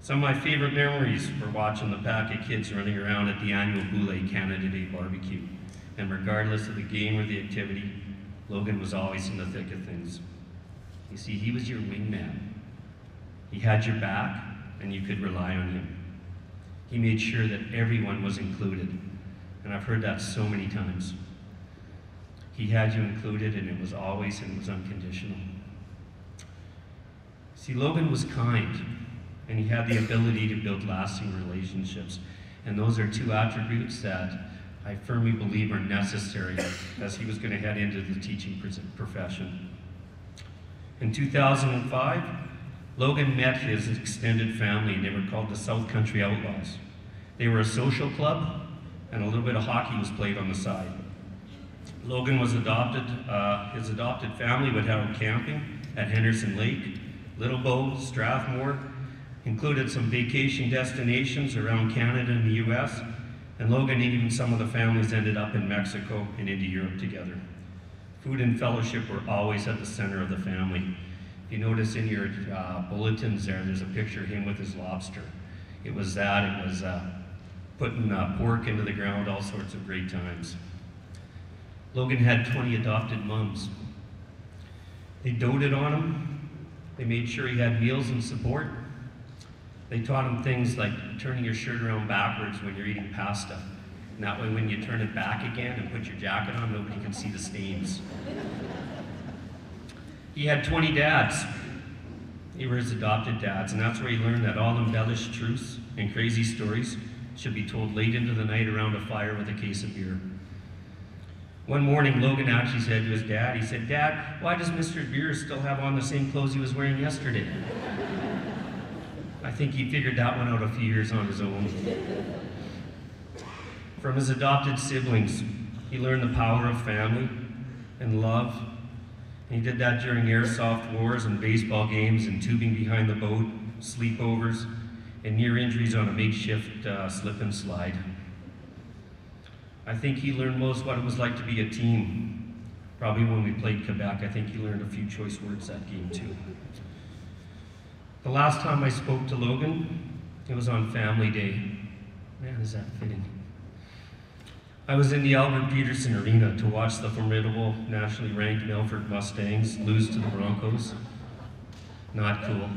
Some of my favorite memories were watching the pack of kids running around at the annual Boulet Canada Day barbecue. And regardless of the game or the activity, Logan was always in the thick of things. You see, he was your wingman. He had your back, and you could rely on him. He made sure that everyone was included, and I've heard that so many times. He had you included, and it was unconditional. See, Logan was kind, and he had the ability to build lasting relationships, and those are two attributes that I firmly believe are necessary as he was going to head into the teaching profession. In 2005, Logan met his extended family, and they were called the South Country Outlaws. They were a social club, and a little bit of hockey was played on the side. Logan was adopted. His adopted family would have him camping at Henderson Lake, Little Bow, Strathmore, included some vacation destinations around Canada and the US, and Logan and even some of the families ended up in Mexico and into Europe together. Food and fellowship were always at the center of the family. If you notice in your bulletins there's a picture of him with his lobster. It was putting pork into the ground, all sorts of great times. Logan had 20 adopted moms. They doted on him. They made sure he had meals and support. They taught him things like turning your shirt around backwards when you're eating pasta. And that way when you turn it back again and put your jacket on, nobody can see the stains. He had 20 dads. They were his adopted dads, and that's where he learned that all embellished truths and crazy stories should be told late into the night around a fire with a case of beer. One morning, Logan actually said to his dad, he said, "Dad, why does Mr. Beer still have on the same clothes he was wearing yesterday?" I think he figured that one out a few years on his own. From his adopted siblings, he learned the power of family and love. And he did that during airsoft wars and baseball games and tubing behind the boat, sleepovers, and near injuries on a makeshift slip and slide. I think he learned most what it was like to be a team. Probably when we played Quebec, I think he learned a few choice words that game too. The last time I spoke to Logan, it was on Family Day. Man, is that fitting. I was in the Albert Peterson Arena to watch the formidable nationally ranked Milford Mustangs lose to the Broncos. Not cool.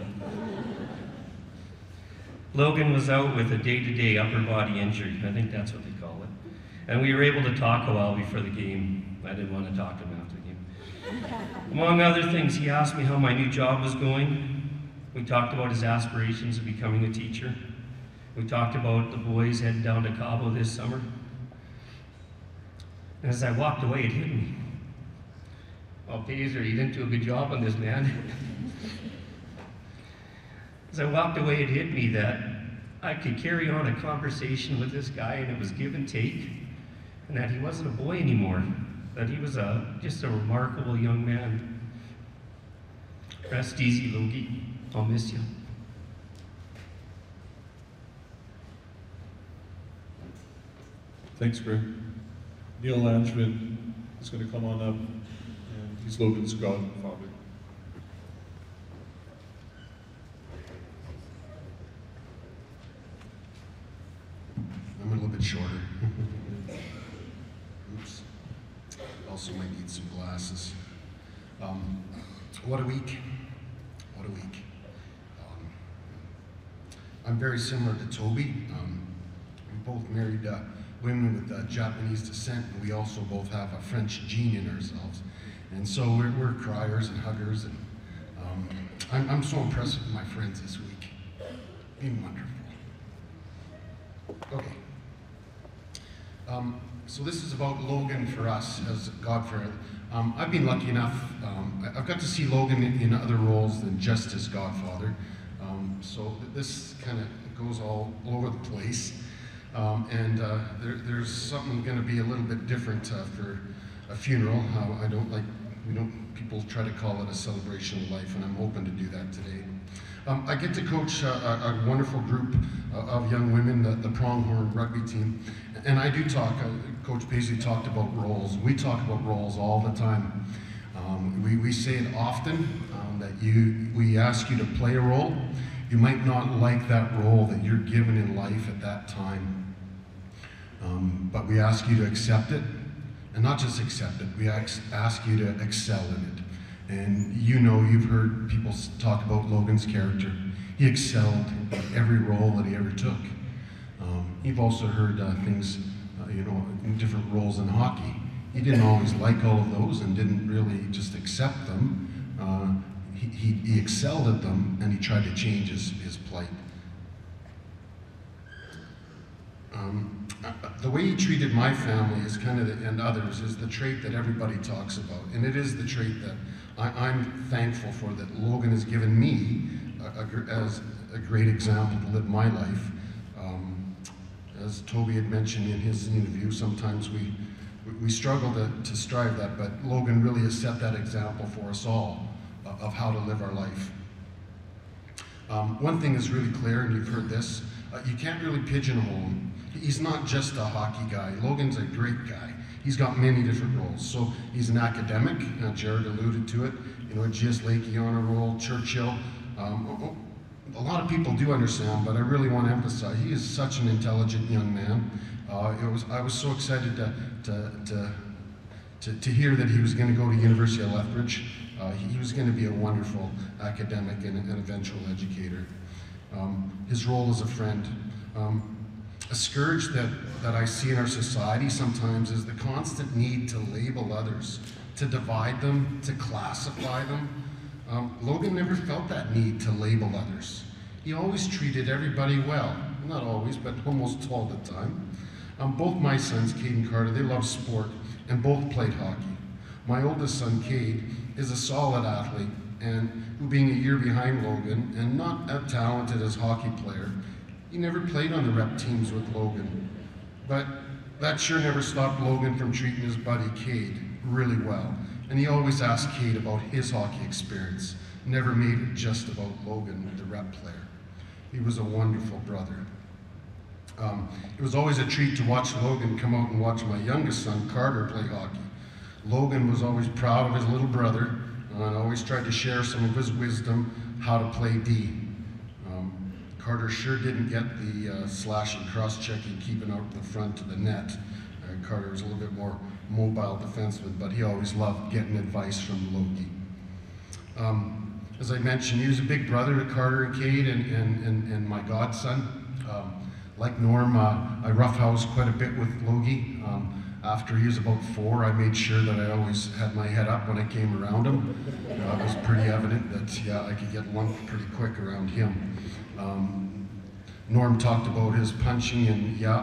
Logan was out with a day-to-day upper body injury. I think that's what they call it. And we were able to talk a while before the game. I didn't want to talk to him after the game. Among other things, he asked me how my new job was going. We talked about his aspirations of becoming a teacher. We talked about the boys heading down to Cabo this summer. And as I walked away, it hit me. "Well, Pazer, you didn't do a good job on this, man." As I walked away, it hit me that I could carry on a conversation with this guy, and it was give and take, and that he wasn't a boy anymore, that he was just a remarkable young man. Rest easy, Logie. I'll miss you. Thanks, Greg. Neil Langevin is going to come on up, and he's Logan's godfather. I'm a little bit shorter. Oops. Also might need some glasses. What a week. What a week. I'm very similar to Toby. We both married women with Japanese descent, and we also both have a French gene in ourselves. And so we're criers and huggers, and I'm so impressed with my friends this week. Been wonderful. Okay. So this is about Logan for us as Godfather. I've been lucky enough, I've got to see Logan in other roles than just as Godfather. So this kind of goes all over the place. There's something going to be a little bit different for a funeral. People try to call it a celebration of life, and I'm hoping to do that today. I get to coach a wonderful group of young women, the Pronghorn rugby team, and I do talk, Coach Paisley talked about roles. We talk about roles all the time. We say it often, that we ask you to play a role. You might not like that role that you're given in life at that time, but we ask you to accept it, and not just accept it, we ask you to excel in it. And you've heard people talk about Logan's character. He excelled in every role that he ever took. You've also heard things, in different roles in hockey. He didn't always like all of those and didn't really just accept them. He excelled at them, and he tried to change his plight. The way he treated my family is and others is the trait that everybody talks about, and it is the trait that I'm thankful for, that Logan has given me as a great example to live my life. As Toby had mentioned in his interview, sometimes we struggle to strive that, but Logan really has set that example for us all of how to live our life. One thing is really clear, and you've heard this, you can't really pigeonhole him. He's not just a hockey guy. Logan's a great guy. He's got many different roles. So he's an academic, Jared alluded to it, G.S. Lakey honor roll, Churchill. A lot of people do understand, but I really want to emphasize, he is such an intelligent young man. I was so excited to hear that he was going to go to University of Lethbridge. He was going to be a wonderful academic and an eventual educator. his role as a friend. A scourge that I see in our society sometimes is the constant need to label others, to divide them, to classify them. Logan never felt that need to label others. He always treated everybody well. Not always, but almost all the time. Both my sons, Cade and Carter, they love sport, and both played hockey. My oldest son, Cade, is a solid athlete, and who being a year behind Logan, and not as talented as hockey player, he never played on the rep teams with Logan. But that sure never stopped Logan from treating his buddy, Cade, really well. And he always asked Cade about his hockey experience, never made it just about Logan, the rep player. He was a wonderful brother. It was always a treat to watch Logan come out and watch my youngest son, Carter, play hockey. Logan was always proud of his little brother and always tried to share some of his wisdom how to play D. Carter sure didn't get the slash and cross-checking, keeping out the front of the net. Carter was a little bit more mobile defenseman, but he always loved getting advice from Logie. As I mentioned, he was a big brother to Carter and Cade and my godson. Like Norm, I roughhoused quite a bit with Logie. After he was about 4, I made sure that I always had my head up when I came around him. It was pretty evident that, yeah, I could get lumped pretty quick around him. Norm talked about his punching, and yeah,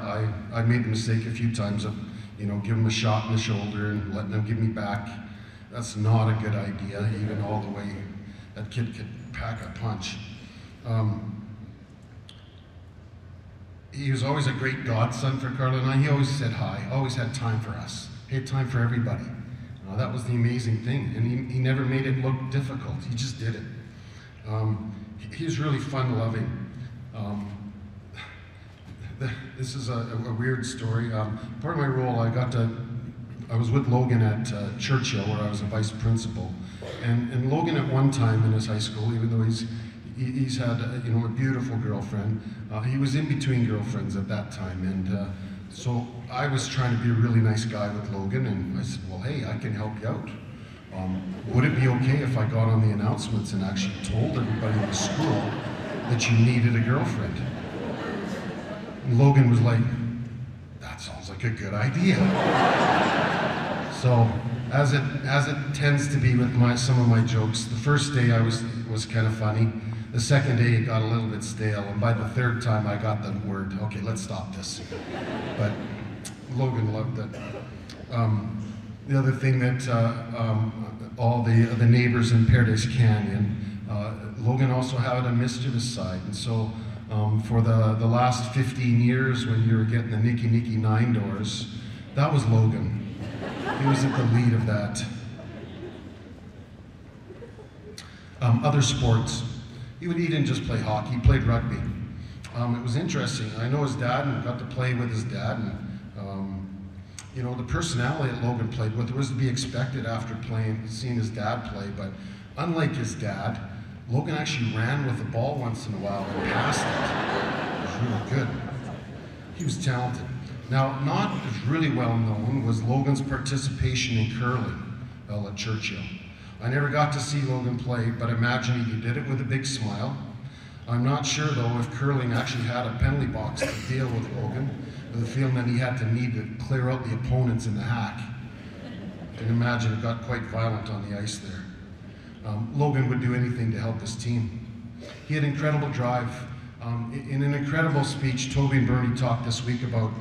I made the mistake a few times of, give him a shot in the shoulder and letting him give me back. That's not a good idea, even all the way that kid could pack a punch. He was always a great godson for Carla and I. He always said hi, always had time for us. He had time for everybody. That was the amazing thing, and he never made it look difficult. He just did it. He was really fun-loving. This is a weird story. Part of my role, I was with Logan at Churchill, where I was a vice principal. And Logan at one time in his high school, even though he's had a beautiful girlfriend, he was in between girlfriends at that time. And so I was trying to be a really nice guy with Logan, and I said, well, hey, I can help you out. Would it be okay if I got on the announcements and actually told everybody in the school that you needed a girlfriend? And Logan was like, that sounds like a good idea. So, as it tends to be with some of my jokes, the first day was kind of funny. The second day it got a little bit stale, and by the third time I got the word, okay, let's stop this. But Logan loved it. The other thing that all the neighbors in Paradise Canyon, Logan also had a mischievous side, and so for the last 15 years when you were getting the Nicky Nicky 9 doors, that was Logan. He was at the lead of that. Other sports. He didn't just play hockey, he played rugby. It was interesting. I know his dad and got to play with his dad. And, the personality that Logan played with was to be expected after seeing his dad play. But unlike his dad, Logan actually ran with the ball once in a while and passed it. It was really good. He was talented. Now, not as really well known was Logan's participation in curling at Churchill. I never got to see Logan play, but imagine he did it with a big smile. I'm not sure, though, if curling actually had a penalty box to deal with Logan, with the feeling that he had to need to clear out the opponents in the hack. I can imagine it got quite violent on the ice there. Logan would do anything to help his team. He had incredible drive. In an incredible speech, Toby and Bernie talked this week about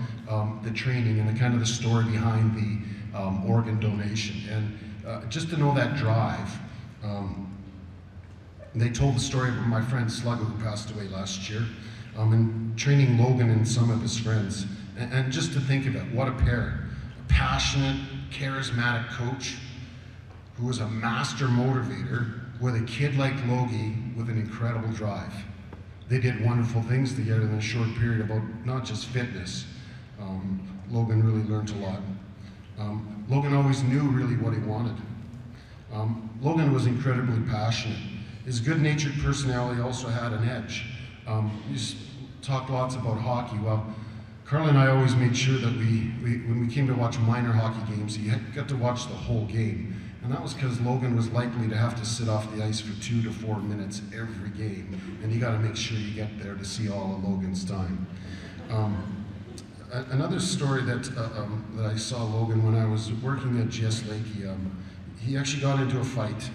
the training and the story behind the organ donation. And just to know that drive, they told the story of my friend Sluggo, who passed away last year, and training Logan and some of his friends. And just to think of it, what a pair. A passionate, charismatic coach who was a master motivator with a kid like Logie with an incredible drive. They did wonderful things together in a short period about not just fitness. Logan really learned a lot. Logan always knew really what he wanted. Logan was incredibly passionate. His good-natured personality also had an edge. He talked lots about hockey. Well, Carl and I always made sure that when we came to watch minor hockey games, he got to watch the whole game. And that was because Logan was likely to have to sit off the ice for 2 to 4 minutes every game. And you got to make sure you get there to see all of Logan's time. Another story that I saw Logan when I was working at GS Lakey, he actually got into a fight.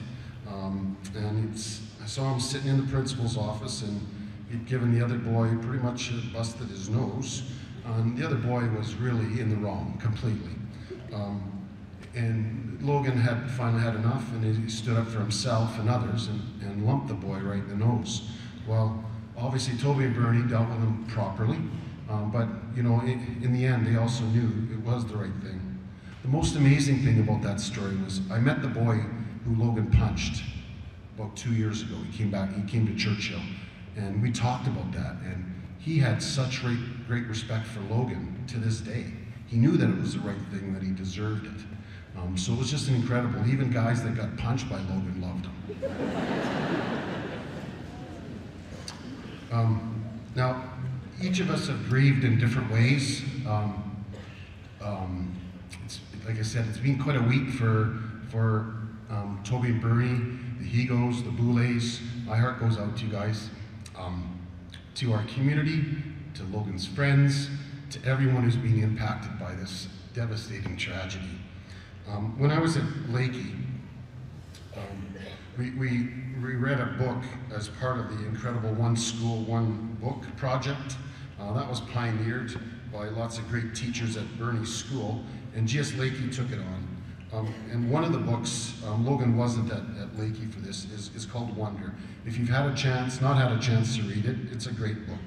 I saw him sitting in the principal's office, and he'd given the other boy pretty much busted his nose. The other boy was really in the wrong, completely. And Logan had finally had enough, and he stood up for himself and others and lumped the boy right in the nose. Well, obviously Toby and Bernie dealt with him properly, but you know, in the end, they also knew it was the right thing. The most amazing thing about that story was I met the boy who Logan punched about 2 years ago. He came to Churchill, and we talked about that, and he had such great respect for Logan to this day. He knew that it was the right thing, that he deserved it. So it was just incredible. Even guys that got punched by Logan loved him. Now, each of us have grieved in different ways. Like I said, it's been quite a week for Toby and Bernie, the Higos, the Boulets. My heart goes out to you guys, to our community, to Logan's friends, to everyone who's being impacted by this devastating tragedy. When I was at Lakey, we read a book as part of the incredible One School, One Book project. That was pioneered by lots of great teachers at Bernie's school, and GS Lakey took it on. And one of the books, Logan wasn't at Lakey for this, is called Wonder. If you've not had a chance to read it, it's a great book.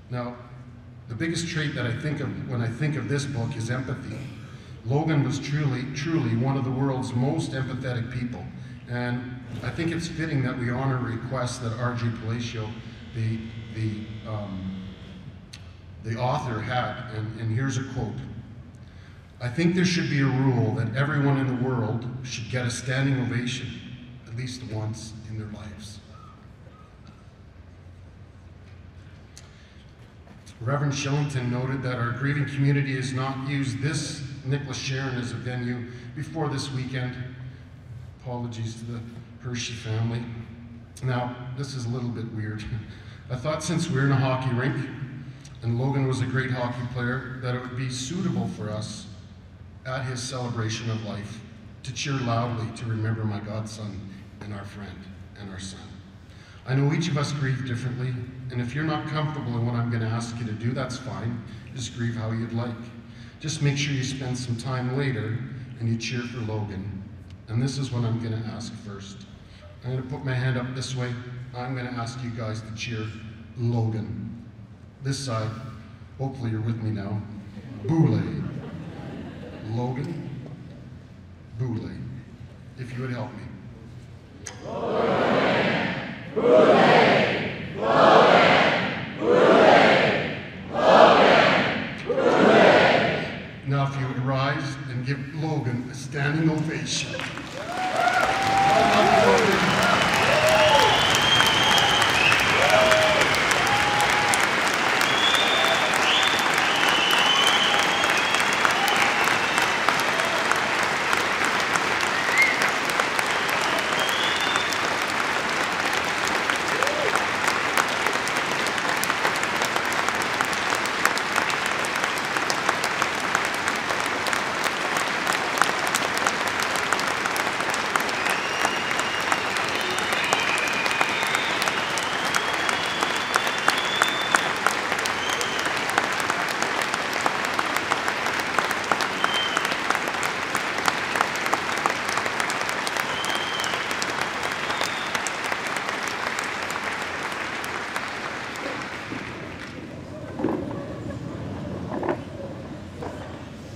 Now, the biggest trait that I think of when I think of this book is empathy. Logan was truly one of the world's most empathetic people. And I think it's fitting that we honor requests that R.J. Palacio, the author, had. And here's a quote. I think there should be a rule that everyone in the world should get a standing ovation at least once in their lives. Reverend Shillington noted that our grieving community has not used this Nicholas Sharon as a venue before this weekend. Apologies to the Hershey family. Now, this is a little bit weird. I thought since we're in a hockey rink, and Logan was a great hockey player, that it would be suitable for us at his celebration of life to cheer loudly to remember my godson and our friend and our son. I know each of us grieve differently, and if you're not comfortable in what I'm going to ask you to do, that's fine. Just grieve how you'd like. Just make sure you spend some time later and you cheer for Logan. And this is what I'm going to ask first. I'm going to put my hand up this way. I'm going to ask you guys to cheer Logan. This side, hopefully you're with me now. Boulay. Logan. Boulay. If you would help me. Logan. Boulay. Logan. Boulay. Logan. Boulay. Now if you would rise and give Logan a standing ovation.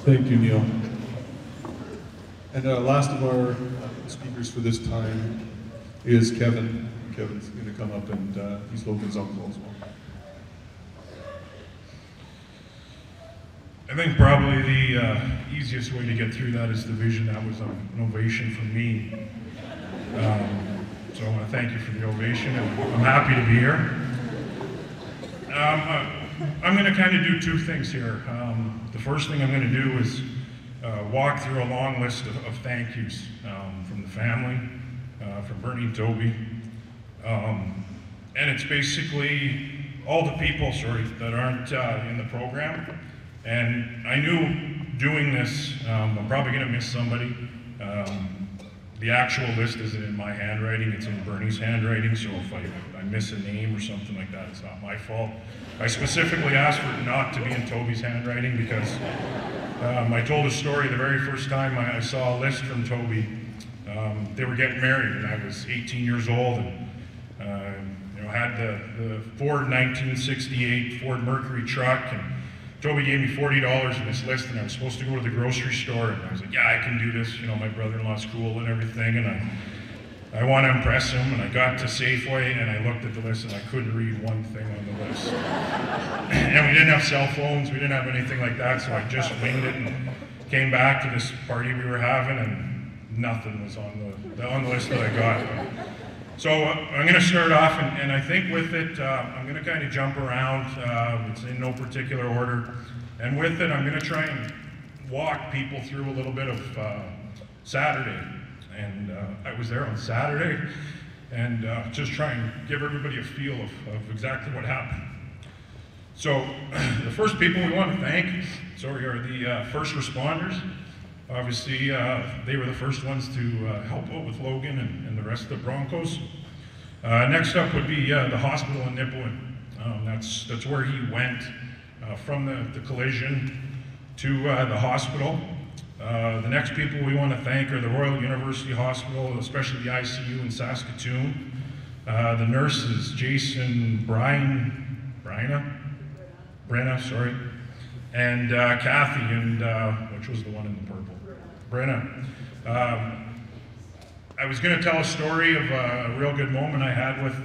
Thank you, Neil. And last of our speakers for this time is Kevin. Kevin's going to come up, and he's Logan's uncle as well. I think probably the easiest way to get through that is the vision. That was an ovation from me. So I want to thank you for the ovation, and I'm happy to be here. I'm going to kind of do two things here. The first thing I'm going to do is walk through a long list of thank yous from the family, from Bernie and Toby. And it's basically all the people, that aren't in the program. And I knew doing this, I'm probably gonna miss somebody. The actual list isn't in my handwriting, it's in Bernie's handwriting, so if I miss a name or something like that, it's not my fault. I specifically asked for it not to be in Toby's handwriting because I told a story the very first time I saw a list from Toby. They were getting married and I was 18 years old and had the Ford 1968 Ford Mercury truck, and Toby gave me $40 in this list, and I was supposed to go to the grocery store, and I was like, yeah, I can do this, my brother-in-law's cool and everything, and I want to impress him, and I got to Safeway, and I looked at the list, and I couldn't read one thing on the list. And we didn't have cell phones, we didn't have anything like that, so I just winged it and came back to this party we were having, and nothing was on the list that I got. So I'm going to start off, and I think with it, I'm going to kind of jump around. It's in no particular order. And with it, I'm going to try and walk people through a little bit of Saturday. And I was there on Saturday, and just try and give everybody a feel of exactly what happened. So the first people we want to thank, are the first responders. Obviously, they were the first ones to help out with Logan and the rest of the Broncos. Next up would be the hospital in Nipawin. That's where he went from the collision to the hospital. The next people we want to thank are the Royal University Hospital, especially the ICU in Saskatoon. The nurses, Jason Brenna, and Kathy, and which was the one in the purple? Brenna. I was going to tell a story of a real good moment I had with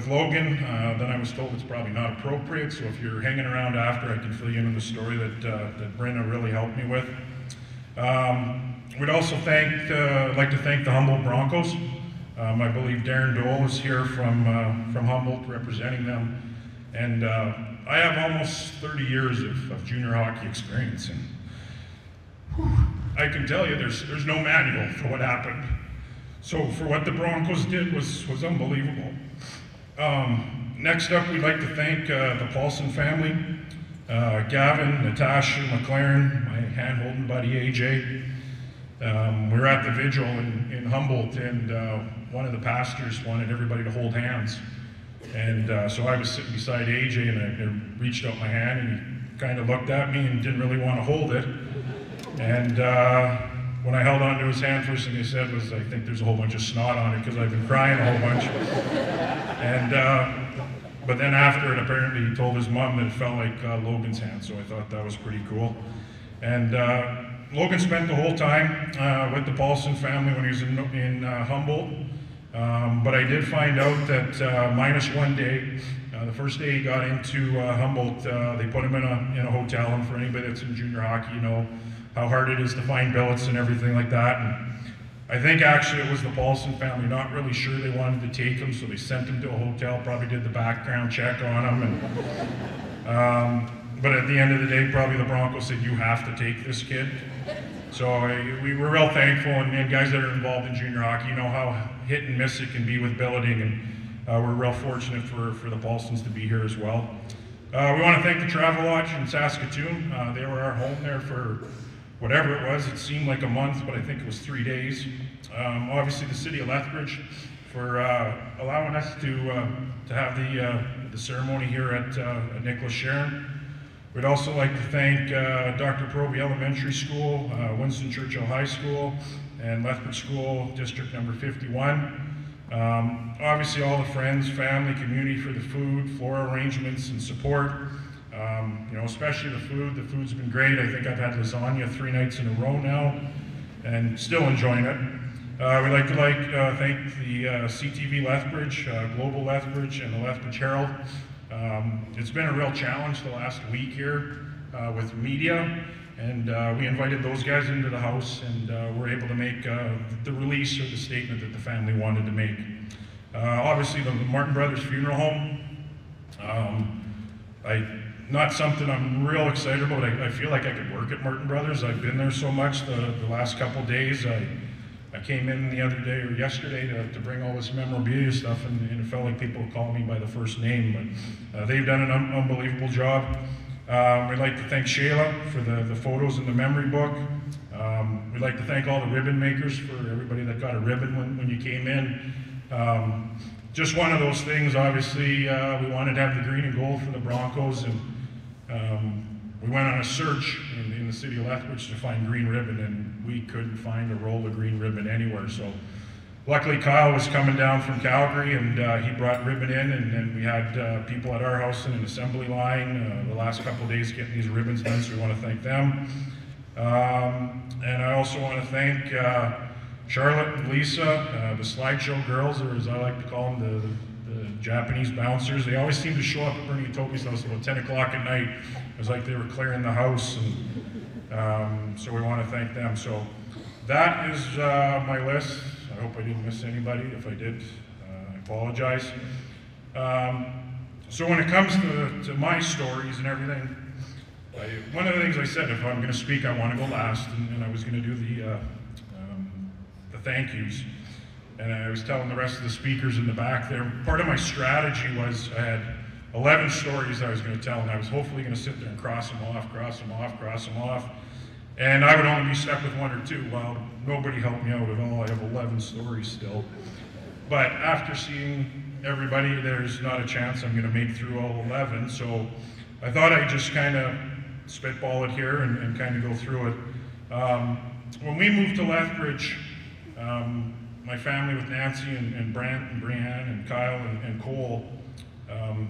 Logan. Then I was told it's probably not appropriate, so if you're hanging around after, I can fill you in on the story that Brenna really helped me with. We'd also like to thank the Humboldt Broncos. I believe Darren Dole is here from Humboldt representing them. And I have almost 30 years of junior hockey experience, and I can tell you there's no manual for what happened. So for what the Broncos did was unbelievable. Next up, we'd like to thank the Paulson family, Gavin, Natasha, McLaren, my hand-holding buddy AJ. We were at the vigil in Humboldt, and one of the pastors wanted everybody to hold hands. And so I was sitting beside AJ, and I reached out my hand, and he kind of looked at me and didn't really want to hold it. And when I held onto his hand, first thing he said was, I think there's a whole bunch of snot on it, because I've been crying a whole bunch. And but then after it, apparently he told his mom that it felt like Logan's hand, so I thought that was pretty cool. And Logan spent the whole time with the Paulson family when he was in Humboldt. But I did find out that minus one day, the first day he got into Humboldt, they put him in a hotel, and for anybody that's in junior hockey, you know how hard it is to find billets and everything like that. And I think actually it was the Paulson family not really sure they wanted to take him, so they sent him to a hotel, probably did the background check on him. And, but at the end of the day, probably the Broncos said, you have to take this kid. So we were real thankful, and guys that are involved in junior hockey, you know how hit and miss it can be with billeting, and we're real fortunate for the Paulsons to be here as well. We want to thank the Travelodge in Saskatoon. They were our home there for whatever it was. It seemed like a month, but I think it was 3 days. Obviously the city of Lethbridge for allowing us to have the ceremony here at Nicholas Sharon. We'd also like to thank Dr. Proby Elementary School, Winston Churchill High School, and Lethbridge School District number 51. Obviously all the friends, family, community for the food, floral arrangements, and support. You know, especially the food. The food's been great. I think I've had lasagna 3 nights in a row now, and still enjoying it. We'd like to thank the CTV Lethbridge, Global Lethbridge, and the Lethbridge Herald. It's been a real challenge the last week here with media, and we invited those guys into the house, and we're able to make the release or the statement that the family wanted to make. Obviously, the Martin Brothers Funeral Home. not something I'm real excited about. I feel like I could work at Martin Brothers. I've been there so much the last couple days. I came in the other day or yesterday to bring all this memorabilia stuff, and it felt like people call me by the first name, but they've done an unbelievable job. We'd like to thank Shayla for the photos in the memory book. We'd like to thank all the ribbon makers for everybody that got a ribbon when you came in. Just one of those things, obviously, we wanted to have the green and gold for the Broncos, and we went on a search in the city of Lethbridge to find green ribbon, and we couldn't find a roll of green ribbon anywhere. So luckily Kyle was coming down from Calgary, and he brought ribbon in, and then we had people at our house in an assembly line the last couple of days getting these ribbons done, so we want to thank them. And I also want to thank Charlotte and Lisa, the slideshow girls, or as I like to call them, the Japanese bouncers. They always seem to show up at Bernie and Toby's house about 10 o'clock at night. It was like they were clearing the house, and so we want to thank them. So that is my list. I hope I didn't miss anybody. If I did, I apologize. So when it comes to my stories and everything, one of the things I said, if I'm going to speak, I want to go last, and I was going to do the thank yous. And I was telling the rest of the speakers in the back there, part of my strategy was I had 11 stories I was going to tell, and I was hopefully going to sit there and cross them off, cross them off, cross them off. And I would only be stuck with one or two. Well, nobody helped me out at all. I have 11 stories still. But after seeing everybody, there's not a chance I'm going to make through all 11. So I thought I'd just kind of spitball it here and kind of go through it. When we moved to Lethbridge, my family with Nancy and Brant and Brianne and Kyle and Cole,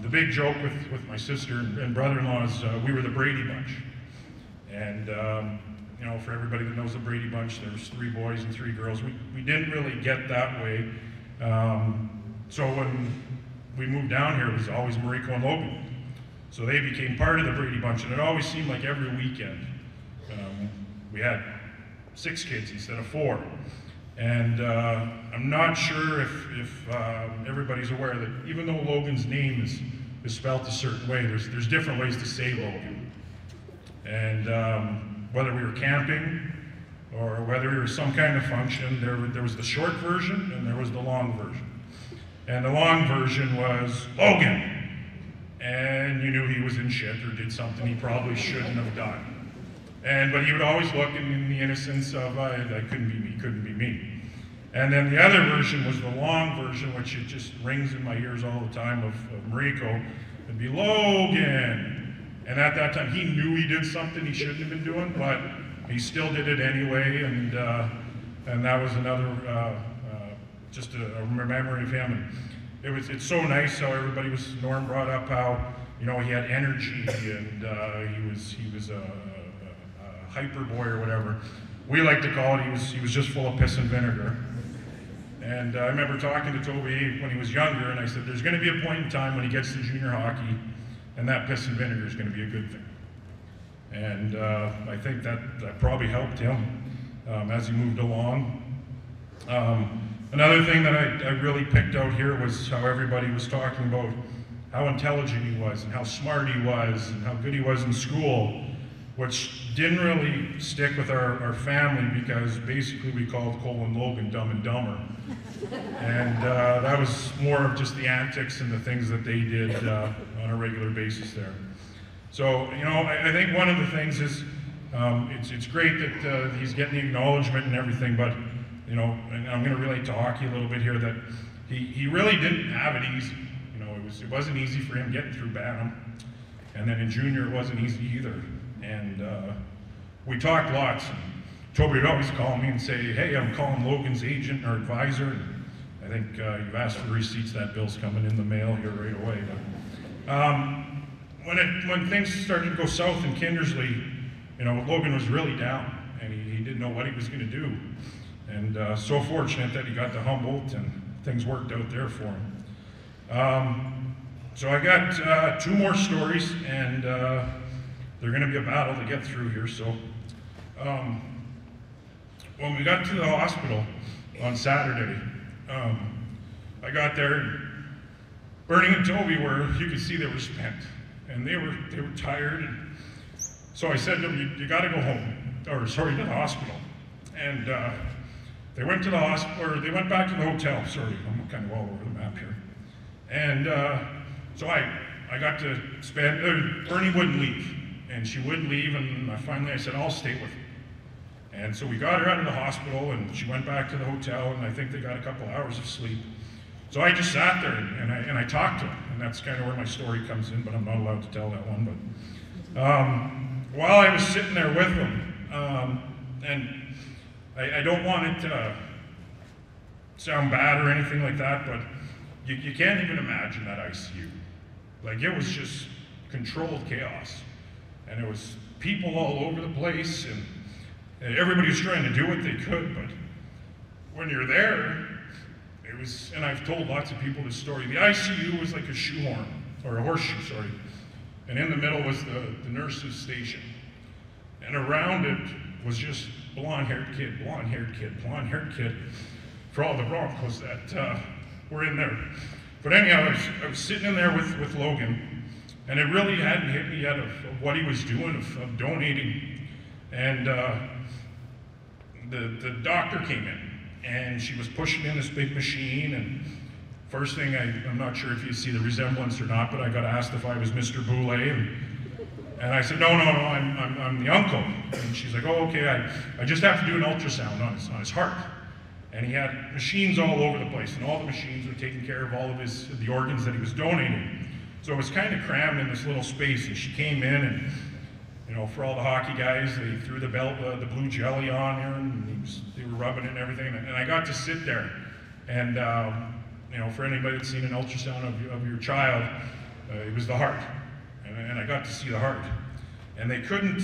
the big joke with my sister and brother-in-law is we were the Brady Bunch. And you know, for everybody that knows the Brady Bunch, there was 3 boys and 3 girls. We didn't really get that way. So when we moved down here, it was always Mariko and Logan. So they became part of the Brady Bunch, and it always seemed like every weekend we had 6 kids instead of 4. And I'm not sure if everybody's aware that even though Logan's name is spelled a certain way, there's different ways to say Logan. And whether we were camping or whether we were some kind of function, there was the short version and there was the long version. And the long version was Logan. And you knew he was in shit or did something he probably shouldn't have done. But he would always look in the innocence of, that couldn't be me, couldn't be me. And then the other version was the long version, which it just rings in my ears all the time of Mariko. It'd be Logan. And at that time, he knew he did something he shouldn't have been doing, but he still did it anyway. And that was another, just a memory of him. And it's so nice how everybody was, Norm brought up how, you know, he had energy and he was a hyper boy or whatever. We like to call it, he was just full of piss and vinegar. And I remember talking to Toby when he was younger, and I said, there's going to be a point in time when he gets to junior hockey, and that piss and vinegar is going to be a good thing. And I think that probably helped him as he moved along. Another thing that I really picked out here was how everybody was talking about how intelligent he was and how smart he was and how good he was in school, which didn't really stick with our family because basically we called Cole and Logan Dumb and Dumber. And that was more of just the antics and the things that they did on a regular basis there. So, you know, I think one of the things is, it's great that he's getting the acknowledgement and everything, but, you know, and I'm going to relate to hockey a little bit here, that he really didn't have it easy. You know, it wasn't easy for him getting through Bantam, and then in junior it wasn't easy either. And we talked lots, and Toby would always call me and say, hey, I'm calling Logan's agent or advisor, and I think you've asked for receipts, that bill's coming in the mail here right away. But when things started to go south in Kindersley, you know, Logan was really down, and he didn't know what he was going to do. And so fortunate that he got to Humboldt, and things worked out there for him. So I got 2 more stories, and they're going to be a battle to get through here. So when we got to the hospital on Saturday, I got there, and Bernie and Toby were, you could see they were spent. and they were tired. And so I said to them, you got to go home, or sorry, to the hospital. And they went to the hospital, or they went back to the hotel. Sorry, I'm kind of all over the map here. And so I got to spend, Bernie wouldn't leave, and she wouldn't leave, and finally I said, I'll stay with her. And so we got her out of the hospital, and she went back to the hotel, and I think they got a couple hours of sleep. So I just sat there, and I talked to her, and that's kind of where my story comes in, but I'm not allowed to tell that one. But while I was sitting there with them, and I don't want it to sound bad or anything like that, but you can't even imagine that ICU. Like, it was just controlled chaos. And it was people all over the place, and everybody was trying to do what they could, but when you're there, it was, and I've told lots of people this story, the ICU was like a shoehorn, or a horseshoe, sorry. And in the middle was the nurse's station. And around it was just blonde-haired kid, blonde-haired kid, blonde-haired kid, for all the Broncos that were in there. But anyhow, I was sitting in there with Logan, and it really hadn't hit me yet of what he was doing, of donating. And the doctor came in, and she was pushing in this big machine, and first thing, I'm not sure if you see the resemblance or not, but I got asked if I was Mr. Boulay, and I said, no, I'm the uncle. And she's like, oh, okay, I just have to do an ultrasound on his heart. And he had machines all over the place, and all the machines were taking care of all of the organs that he was donating. So it was kind of crammed in this little space, and she came in, and you know, for all the hockey guys, they threw the blue jelly on her, and they were rubbing it and everything, and I got to sit there. And you know, for anybody that's seen an ultrasound of your child, it was the heart, and I got to see the heart. And they couldn't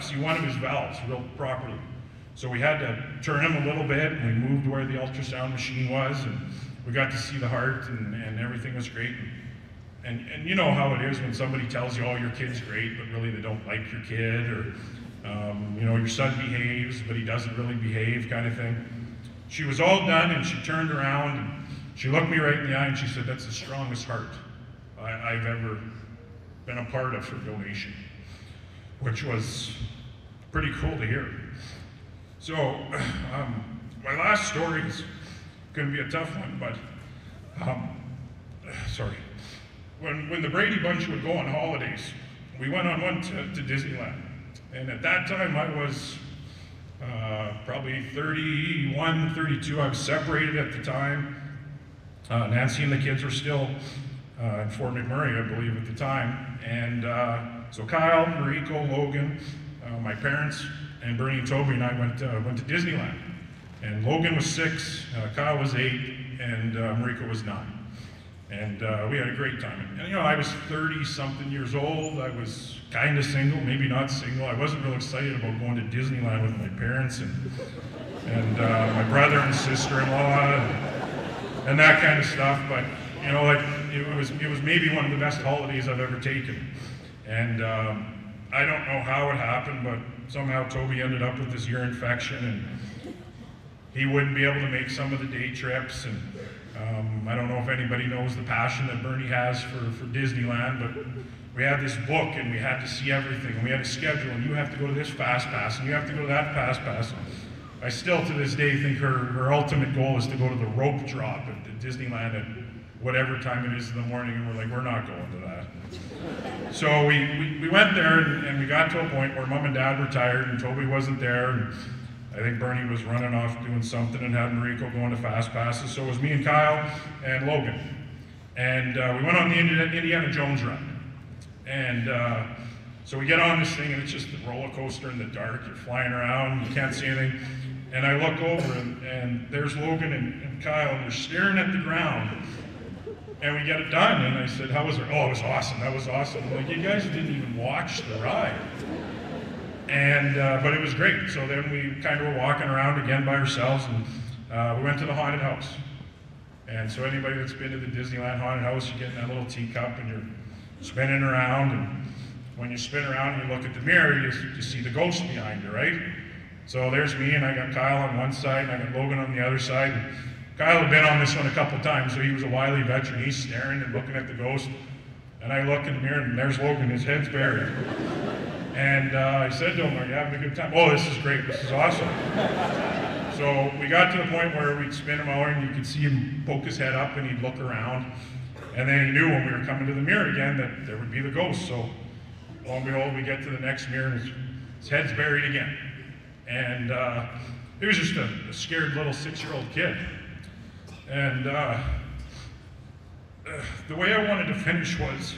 see one of his valves real properly. So we had to turn him a little bit, and we moved where the ultrasound machine was, and we got to see the heart, and everything was great. And you know how it is when somebody tells you, oh, your kid's great, but really they don't like your kid, or you know, your son behaves, but he doesn't really behave, kind of thing. She was all done, and she turned around, and she looked me right in the eye, and she said, that's the strongest heart I've ever been a part of for donation, which was pretty cool to hear. So, my last story is going to be a tough one, but, sorry. When the Brady Bunch would go on holidays, we went on one to Disneyland. And at that time, I was probably 31, 32. I was separated at the time. Nancy and the kids were still in Fort McMurray, I believe, at the time. And so Kyle, Mariko, Logan, my parents, and Bernie and Toby and I went to Disneyland. And Logan was 6, Kyle was 8, and Mariko was 9. And we had a great time. And you know, I was 30-something years old. I was kind of single, maybe not single. I wasn't real excited about going to Disneyland with my parents and my brother and sister-in-law and that kind of stuff. But you know, like it was maybe one of the best holidays I've ever taken. And I don't know how it happened, but somehow Toby ended up with this ear infection, and he wouldn't be able to make some of the day trips. And I don't know if anybody knows the passion that Bernie has for Disneyland, but we had this book, and we had to see everything, and we had a schedule, and you have to go to this Fast Pass, and you have to go to that Fast Pass. I still, to this day, think her ultimate goal is to go to the rope drop at Disneyland at whatever time it is in the morning, and we're like, we're not going to that. So we went there, and we got to a point where Mom and Dad were tired, and Toby wasn't there, and I think Bernie was running off doing something and had Mariko going to Fast Passes. So it was me and Kyle and Logan. And we went on the Indiana Jones ride. And so we get on this thing, and it's just a roller coaster in the dark. You're flying around, you can't see anything. And I look over, and there's Logan and Kyle, and they're staring at the ground. And we get it done, and I said, how was it? Oh, it was awesome, that was awesome. I'm like, you guys didn't even watch the ride. And, but it was great. So then we kind of were walking around again by ourselves, and we went to the haunted house. And so anybody that's been to the Disneyland haunted house, you get in that little teacup and you're spinning around, and when you spin around and you look at the mirror, you see the ghost behind you, right? So there's me, and I got Kyle on one side, and I got Logan on the other side. And Kyle had been on this one a couple times, so he was a wily veteran. He's staring and looking at the ghost. And I look in the mirror, and there's Logan, his head's buried. And I said to him, are you having a good time? Oh, this is great, this is awesome. So we got to the point where we'd spin him over, and you could see him poke his head up, and he'd look around. And then he knew when we were coming to the mirror again that there would be the ghost. So lo and behold, we get to the next mirror, and his head's buried again. And he was just a scared little 6-year-old kid. And the way I wanted to finish was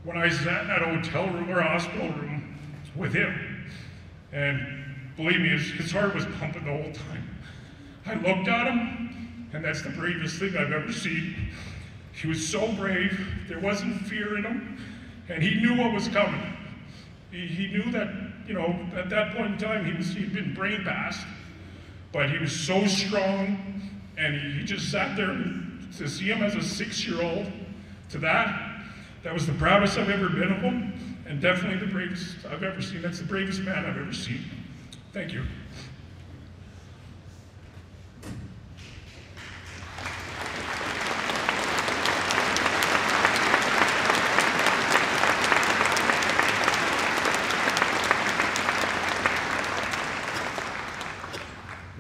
when I sat in that hotel room or hospital room with him. And believe me, his heart was pumping the whole time. I looked at him, and that's the bravest thing I've ever seen. He was so brave, there wasn't fear in him, and he knew what was coming. He knew that, you know, at that point in time, he'd been brain passed, but he was so strong, and he just sat there. To see him as a 6-year-old, that was the proudest I've ever been of him, and definitely the bravest I've ever seen. That's the bravest man I've ever seen. Thank you.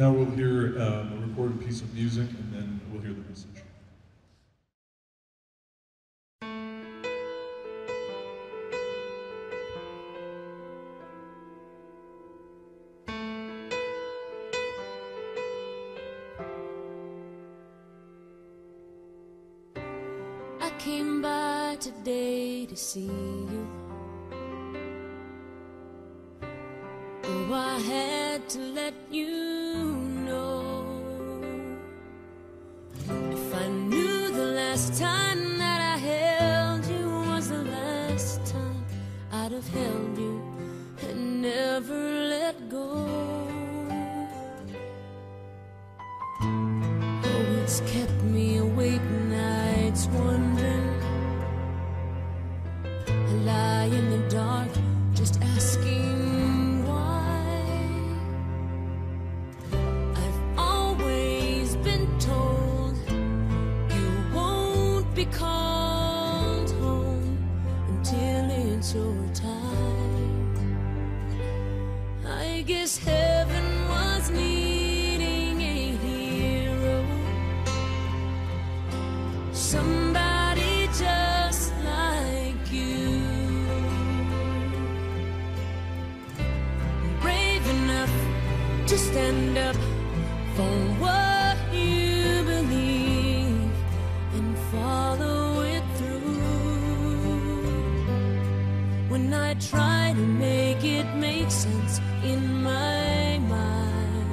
Now we'll hear a recorded piece of music, and then we'll hear the message. I came by today to see you. Oh, I had to let you know. If I knew the last time that I held you was the last time, I'd have held you and never let go. Oh, it's kept me awake nights wondering. I lie in the dark just asking why. I've always been told you won't be called home until it's your time. I guess heaven was needing a hero, somebody just like you, brave enough to stand up for what you believe and follow it through. When I try to make it make sense in my mind,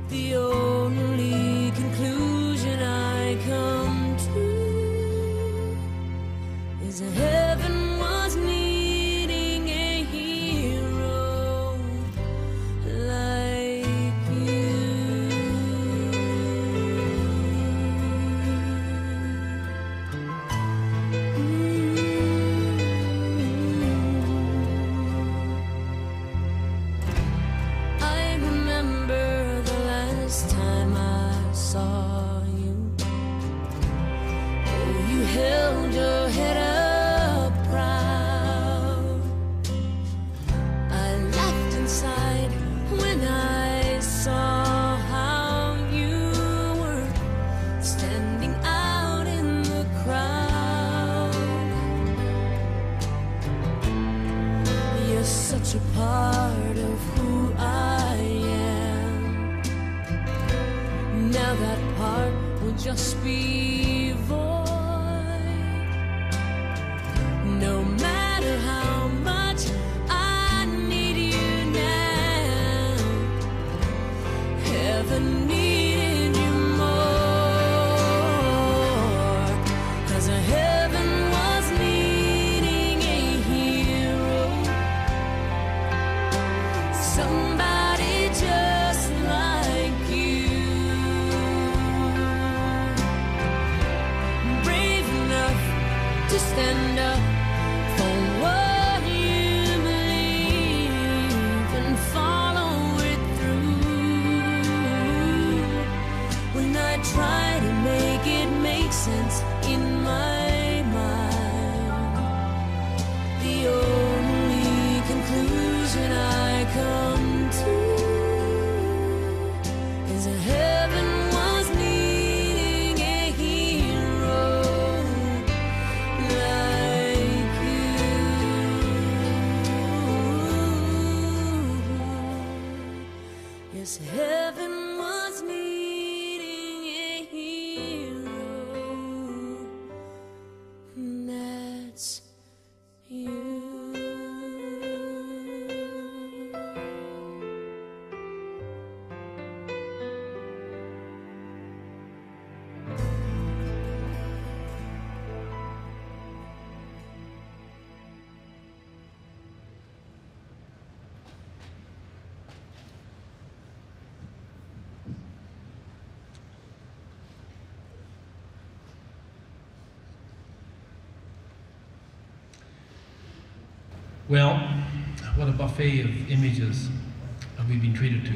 the only conclusion I come to is that heaven was needing a hero like you. I remember the last time I saw you. Oh, you held your head up proud. I laughed inside when I saw how you were standing out in the crowd. You're such a part of who I am. Now that part will just be void. No matter how much I need you now, heaven needed you more. 'Cause heaven was needing a hero, somebody just like you, brave enough to stand up for what you believe and follow it through. When I try to make it make sense in my mind, This heaven was needing a hero, and that's you. Well, what a buffet of images we've been treated to.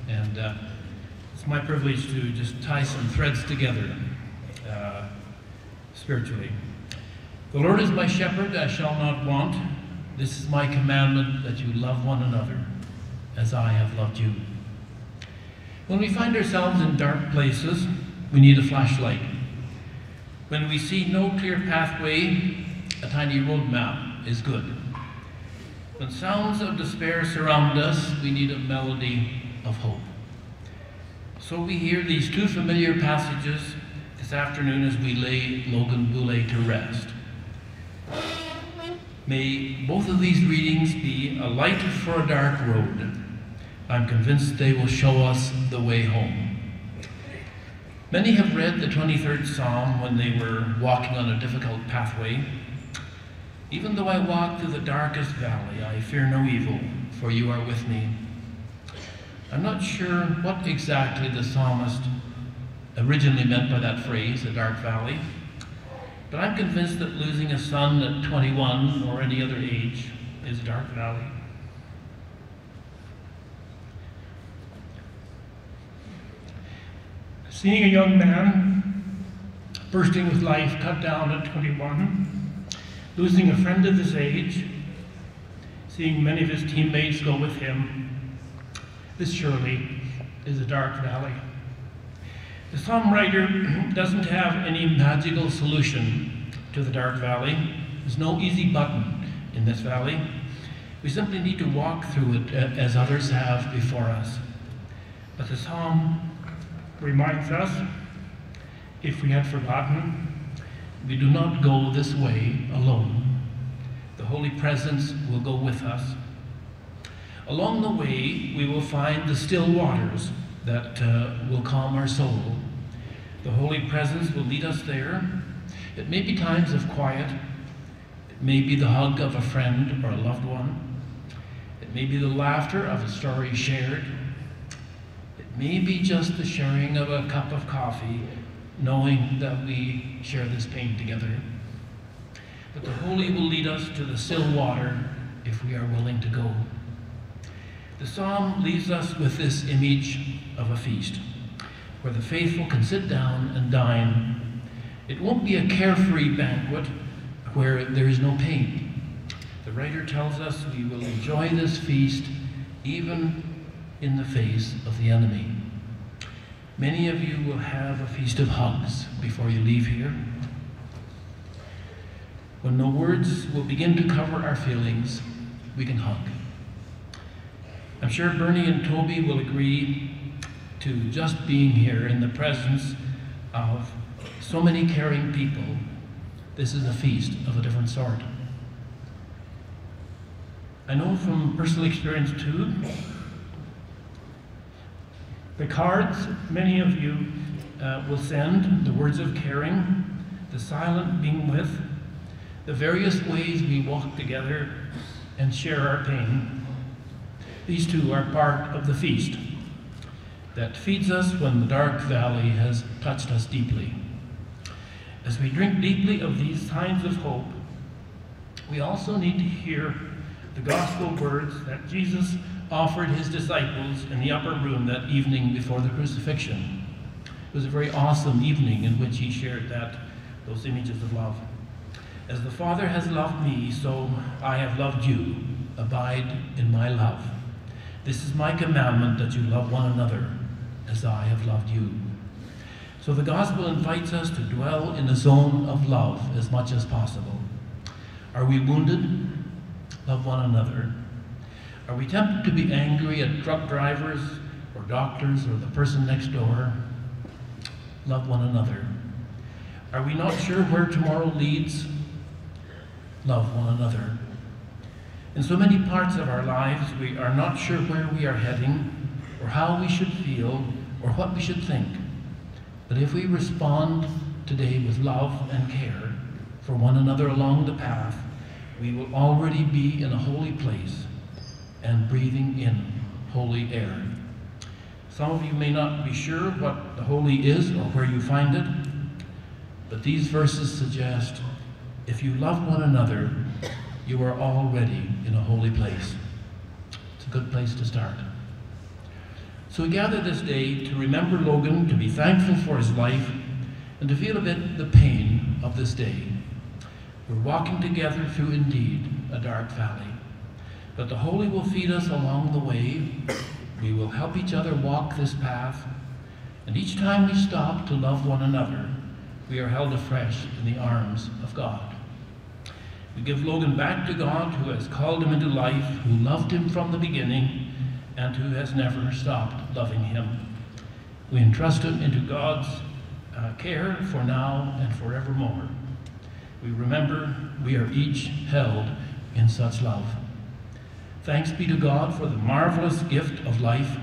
And it's my privilege to just tie some threads together spiritually. The Lord is my shepherd, I shall not want. This is my commandment, that you love one another as I have loved you. When we find ourselves in dark places, we need a flashlight. When we see no clear pathway, a tiny road map is good. When sounds of despair surround us, we need a melody of hope. So we hear these two familiar passages this afternoon as we lay Logan Boulet to rest. May both of these readings be a light for a dark road. I'm convinced they will show us the way home. Many have read the 23rd Psalm when they were walking on a difficult pathway. Even though I walk through the darkest valley, I fear no evil, for you are with me. I'm not sure what exactly the psalmist originally meant by that phrase, a dark valley, but I'm convinced that losing a son at 21 or any other age is a dark valley. Seeing a young man bursting with life cut down at 21, losing a friend of his age, seeing many of his teammates go with him, this surely is a dark valley. The psalm writer doesn't have any magical solution to the dark valley. There's no easy button in this valley. We simply need to walk through it as others have before us. But the psalm reminds us, if we had forgotten, we do not go this way alone. The Holy Presence will go with us. Along the way, we will find the still waters that will calm our soul. The Holy Presence will lead us there. It may be times of quiet. It may be the hug of a friend or a loved one. It may be the laughter of a story shared. It may be just the sharing of a cup of coffee, knowing that we share this pain together. But the Holy will lead us to the still water if we are willing to go. The psalm leaves us with this image of a feast, where the faithful can sit down and dine. It won't be a carefree banquet where there is no pain. The writer tells us we will enjoy this feast even in the face of the enemy. Many of you will have a feast of hugs before you leave here. When no words will begin to cover our feelings, we can hug. I'm sure Bernie and Toby will agree to just being here in the presence of so many caring people. This is a feast of a different sort. I know from personal experience too, the cards many of you will send, the words of caring, the silent being with, the various ways we walk together and share our pain. These two are part of the feast that feeds us when the dark valley has touched us deeply. As we drink deeply of these signs of hope, we also need to hear the gospel words that Jesus offered his disciples in the upper room that evening before the crucifixion. It was a very awesome evening in which he shared those images of love. As the Father has loved me, so I have loved you. Abide in my love. This is my commandment, that you love one another as I have loved you. So the gospel invites us to dwell in a zone of love as much as possible. Are we wounded? Love one another. Are we tempted to be angry at truck drivers or doctors or the person next door. Love one another. Are we not sure where tomorrow leads? Love one another. In so many parts of our lives, we are not sure where we are heading, or how we should feel, or what we should think. But if we respond today with love and care for one another along the path, we will already be in a holy place and breathing in holy air. Some of you may not be sure what the holy is or where you find it, but these verses suggest if you love one another, you are already in a holy place. It's a good place to start. So we gather this day to remember Logan, to be thankful for his life, and to feel a bit the pain of this day. We're walking together through indeed a dark valley, but the Holy will feed us along the way. We will help each other walk this path, and each time we stop to love one another, we are held afresh in the arms of God. We give Logan back to God, who has called him into life, who loved him from the beginning, and who has never stopped loving him. We entrust him into God's care for now and forevermore. We remember we are each held in such love. Thanks be to God for the marvelous gift of life.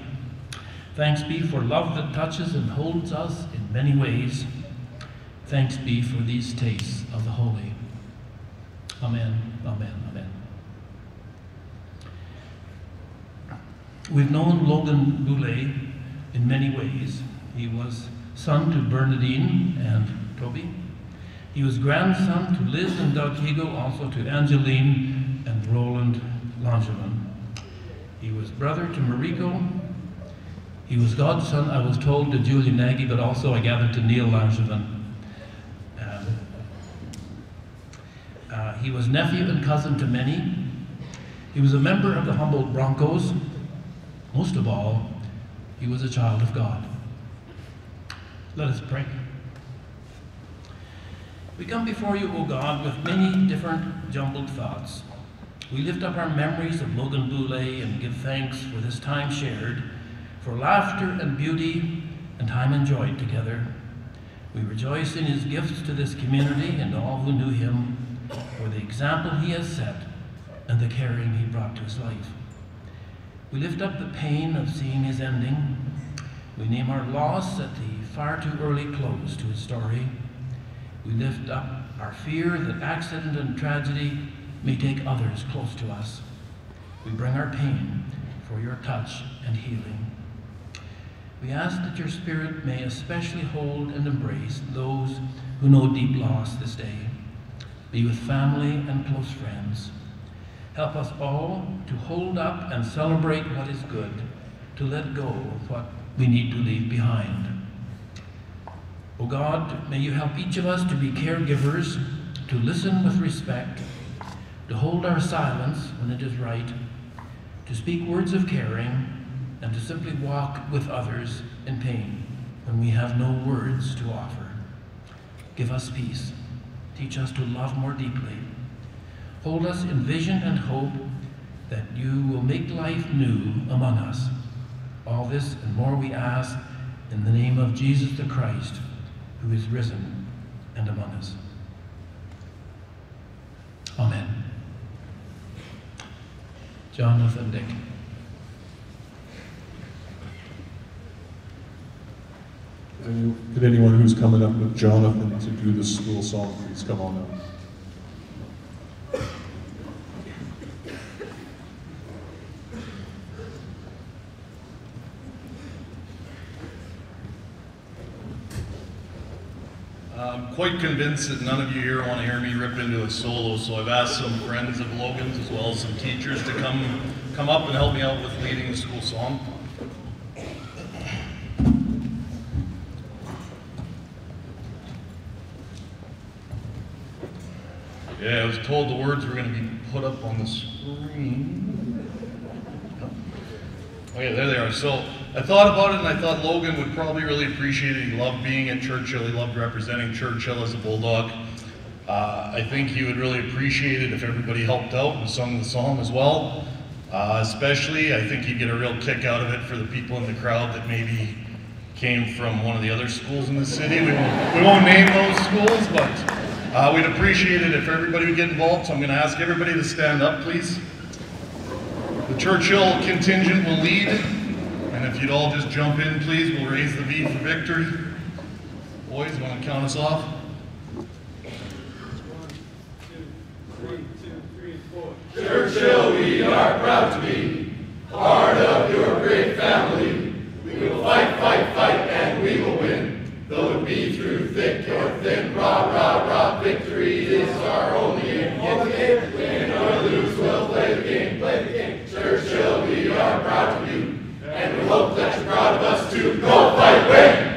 Thanks be for love that touches and holds us in many ways. Thanks be for these tastes of the holy. Amen, amen, amen. We've known Logan Boulay in many ways. He was son to Bernadine and Toby. He was grandson to Liz and Doug Hegel, also to Angeline and Roland Langevin. He was brother to Mariko. He was godson, I was told, to Julia Nagy, but also I gathered to Neil Langevin. He was nephew and cousin to many. He was a member of the Humboldt Broncos. Most of all, he was a child of God. Let us pray. We come before you, O God, with many different jumbled thoughts. We lift up our memories of Logan Boulay and give thanks for this time shared, for laughter and beauty and time enjoyed together. We rejoice in his gifts to this community and all who knew him, for the example he has set and the caring he brought to his life. We lift up the pain of seeing his ending. We name our loss at the far too early close to his story. We lift up our fear that accident and tragedy may take others close to us. We bring our pain for your touch and healing. We ask that your Spirit may especially hold and embrace those who know deep loss this day. Be with family and close friends. Help us all to hold up and celebrate what is good, to let go of what we need to leave behind. O God, may you help each of us to be caregivers, to listen with respect, to hold our silence when it is right, to speak words of caring, and to simply walk with others in pain when we have no words to offer. Give us peace. Teach us to love more deeply. Hold us in vision and hope that you will make life new among us. All this and more we ask in the name of Jesus the Christ, who is risen and among us. Amen. Jonathan Dick. Could anyone who's coming up with Jonathan to do this school song, please come on up. I'm quite convinced that none of you here want to hear me rip into a solo, so I've asked some friends of Logan's as well as some teachers to come up and help me out with leading the school song. Yeah, I was told the words were going to be put up on the screen. Okay, there they are. So I thought about it and I thought Logan would probably really appreciate it. He loved being at Churchill. He loved representing Churchill as a Bulldog. I think he would really appreciate it if everybody helped out and sung the song as well. Especially, I think you get a real kick out of it for the people in the crowd that maybe came from one of the other schools in the city. We won't name those schools, but we'd appreciate it if everybody would get involved. So I'm going to ask everybody to stand up, please. The Churchill contingent will lead, and if you'd all just jump in, please, we'll raise the V for victory. Boys, you want to count us off? 1, 2, 3, 2, 3, 4. Churchill, we are proud to be part of your great family. We will fight, fight, fight, and we will win. Though it be through thick or thin, rah, rah, rah, victory is our only aim. Win or lose, we'll play the game, play the game. Churchill, we are proud to be, and we hope that you're proud of us too. Go fight, win!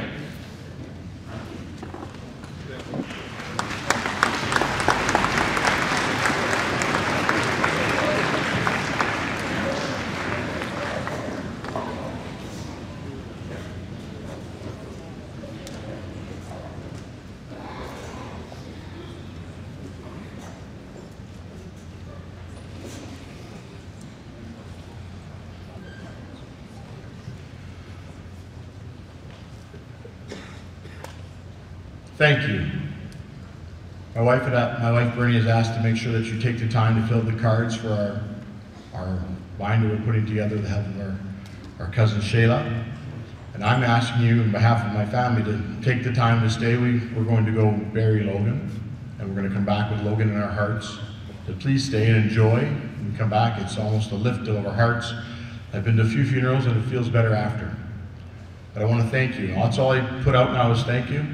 Thank you. My wife Bernie has asked to make sure that you take the time to fill the cards for our binder we're putting together on behalf of our cousin Shayla. And I'm asking you on behalf of my family to take the time to stay. We're going to go bury Logan, and we're going to come back with Logan in our hearts. So please stay and enjoy. When we come back, it's almost a lift of our hearts. I've been to a few funerals and it feels better after. But I want to thank you. That's all I put out now is thank you.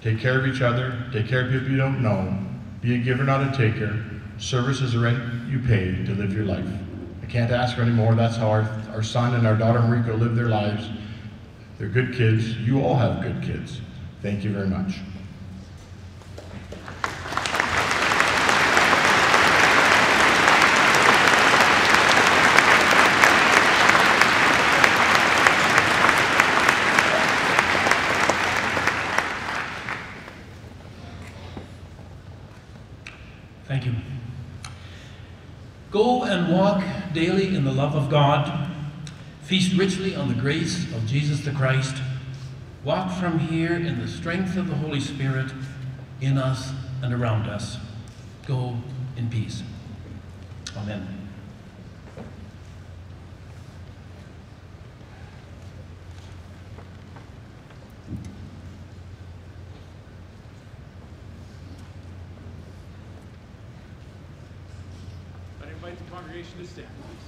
Take care of each other. Take care of people you don't know. Be a giver, not a taker. Service is the rent you pay to live your life. I can't ask for any more. That's how our son and our daughter Mariko live their lives. They're good kids. You all have good kids. Thank you very much. Thank you. Go and walk daily in the love of God. Feast richly on the grace of Jesus the Christ. Walk from here in the strength of the Holy Spirit in us and around us. Go in peace. Amen. I invite the congregation to stand, please.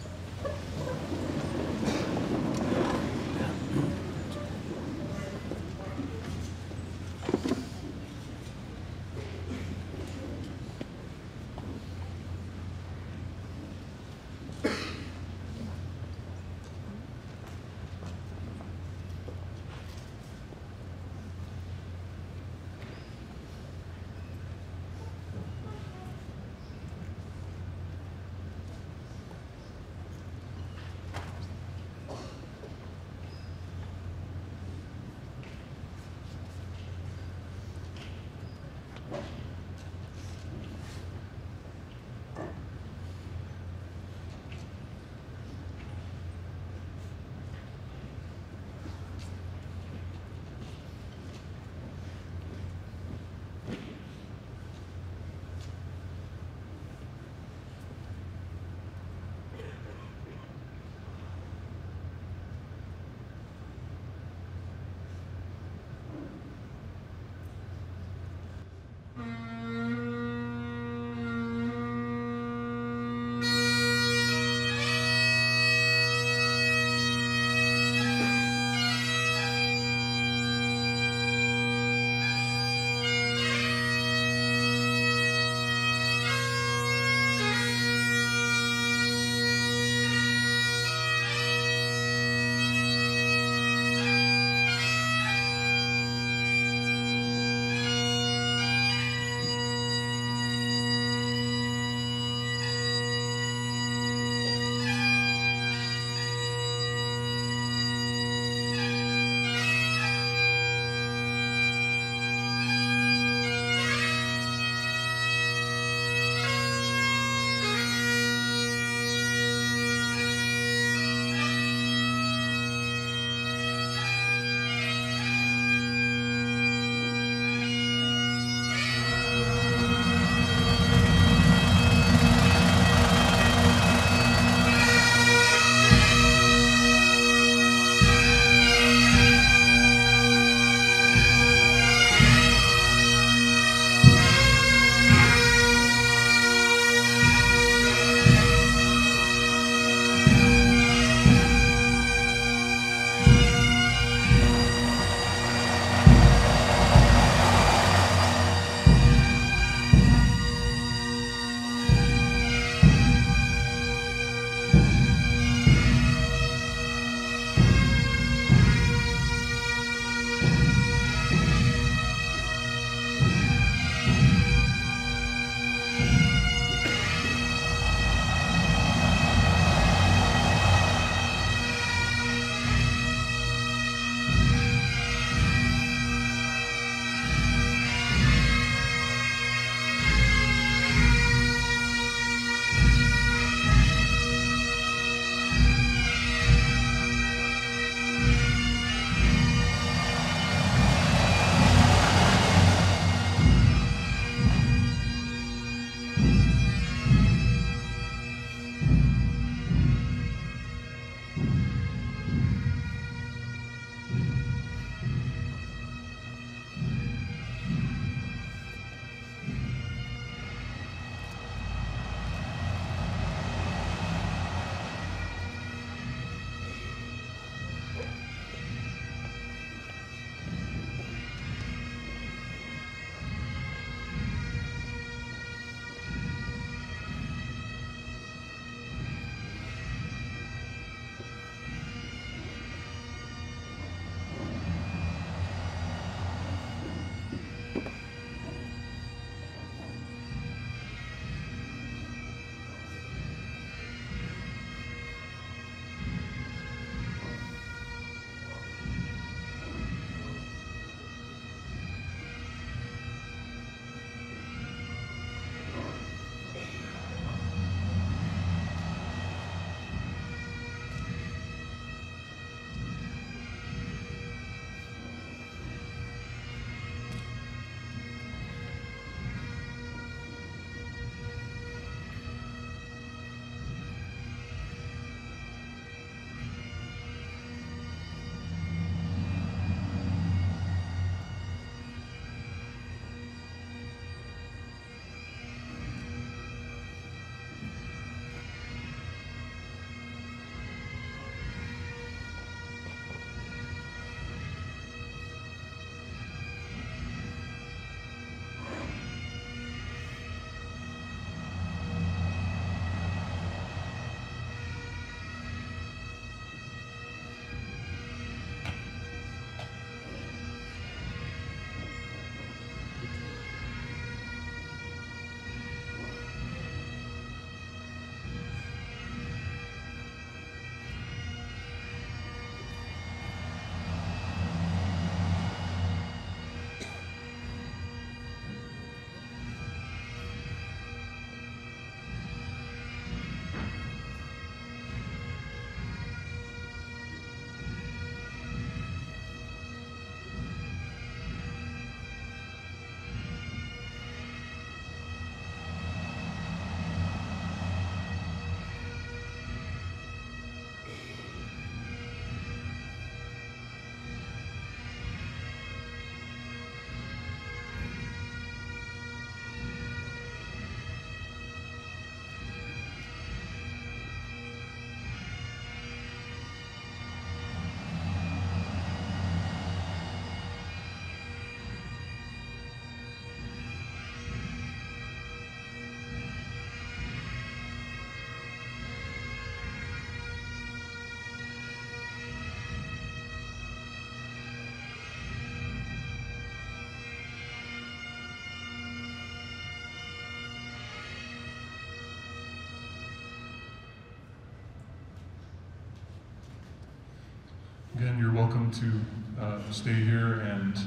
Again, you're welcome to stay here and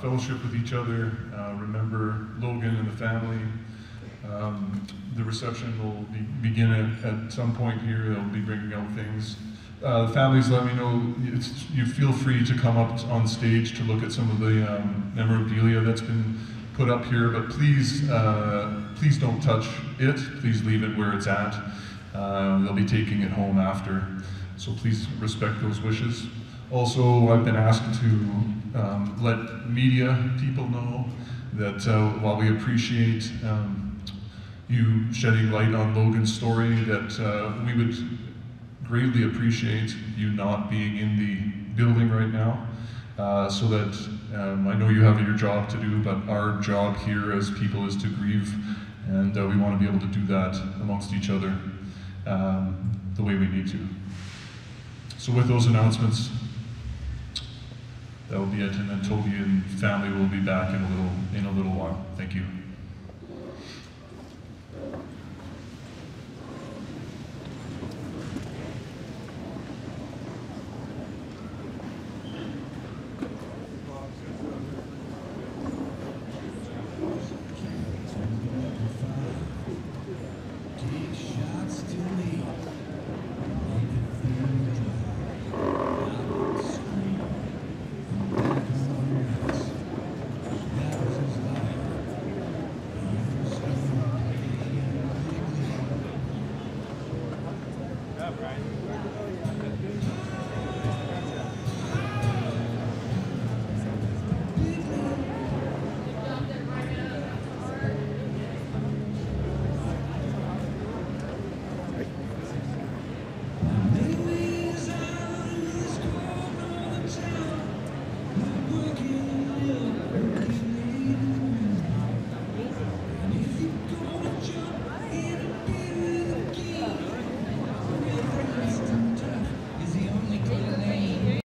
fellowship with each other. Remember Logan and the family. The reception will begin at some point here. They'll be bringing out things. The families, let me know, you feel free to come up on stage to look at some of the memorabilia that's been put up here, but please, please don't touch it. Please leave it where it's at. They'll be taking it home after, so please respect those wishes. Also, I've been asked to let media people know that while we appreciate you shedding light on Logan's story, that we would greatly appreciate you not being in the building right now, so that I know you have your job to do, but our job here as people is to grieve, and we want to be able to do that amongst each other the way we need to. So with those announcements, that will be it, and then Toby and family will be back in a little while. Thank you.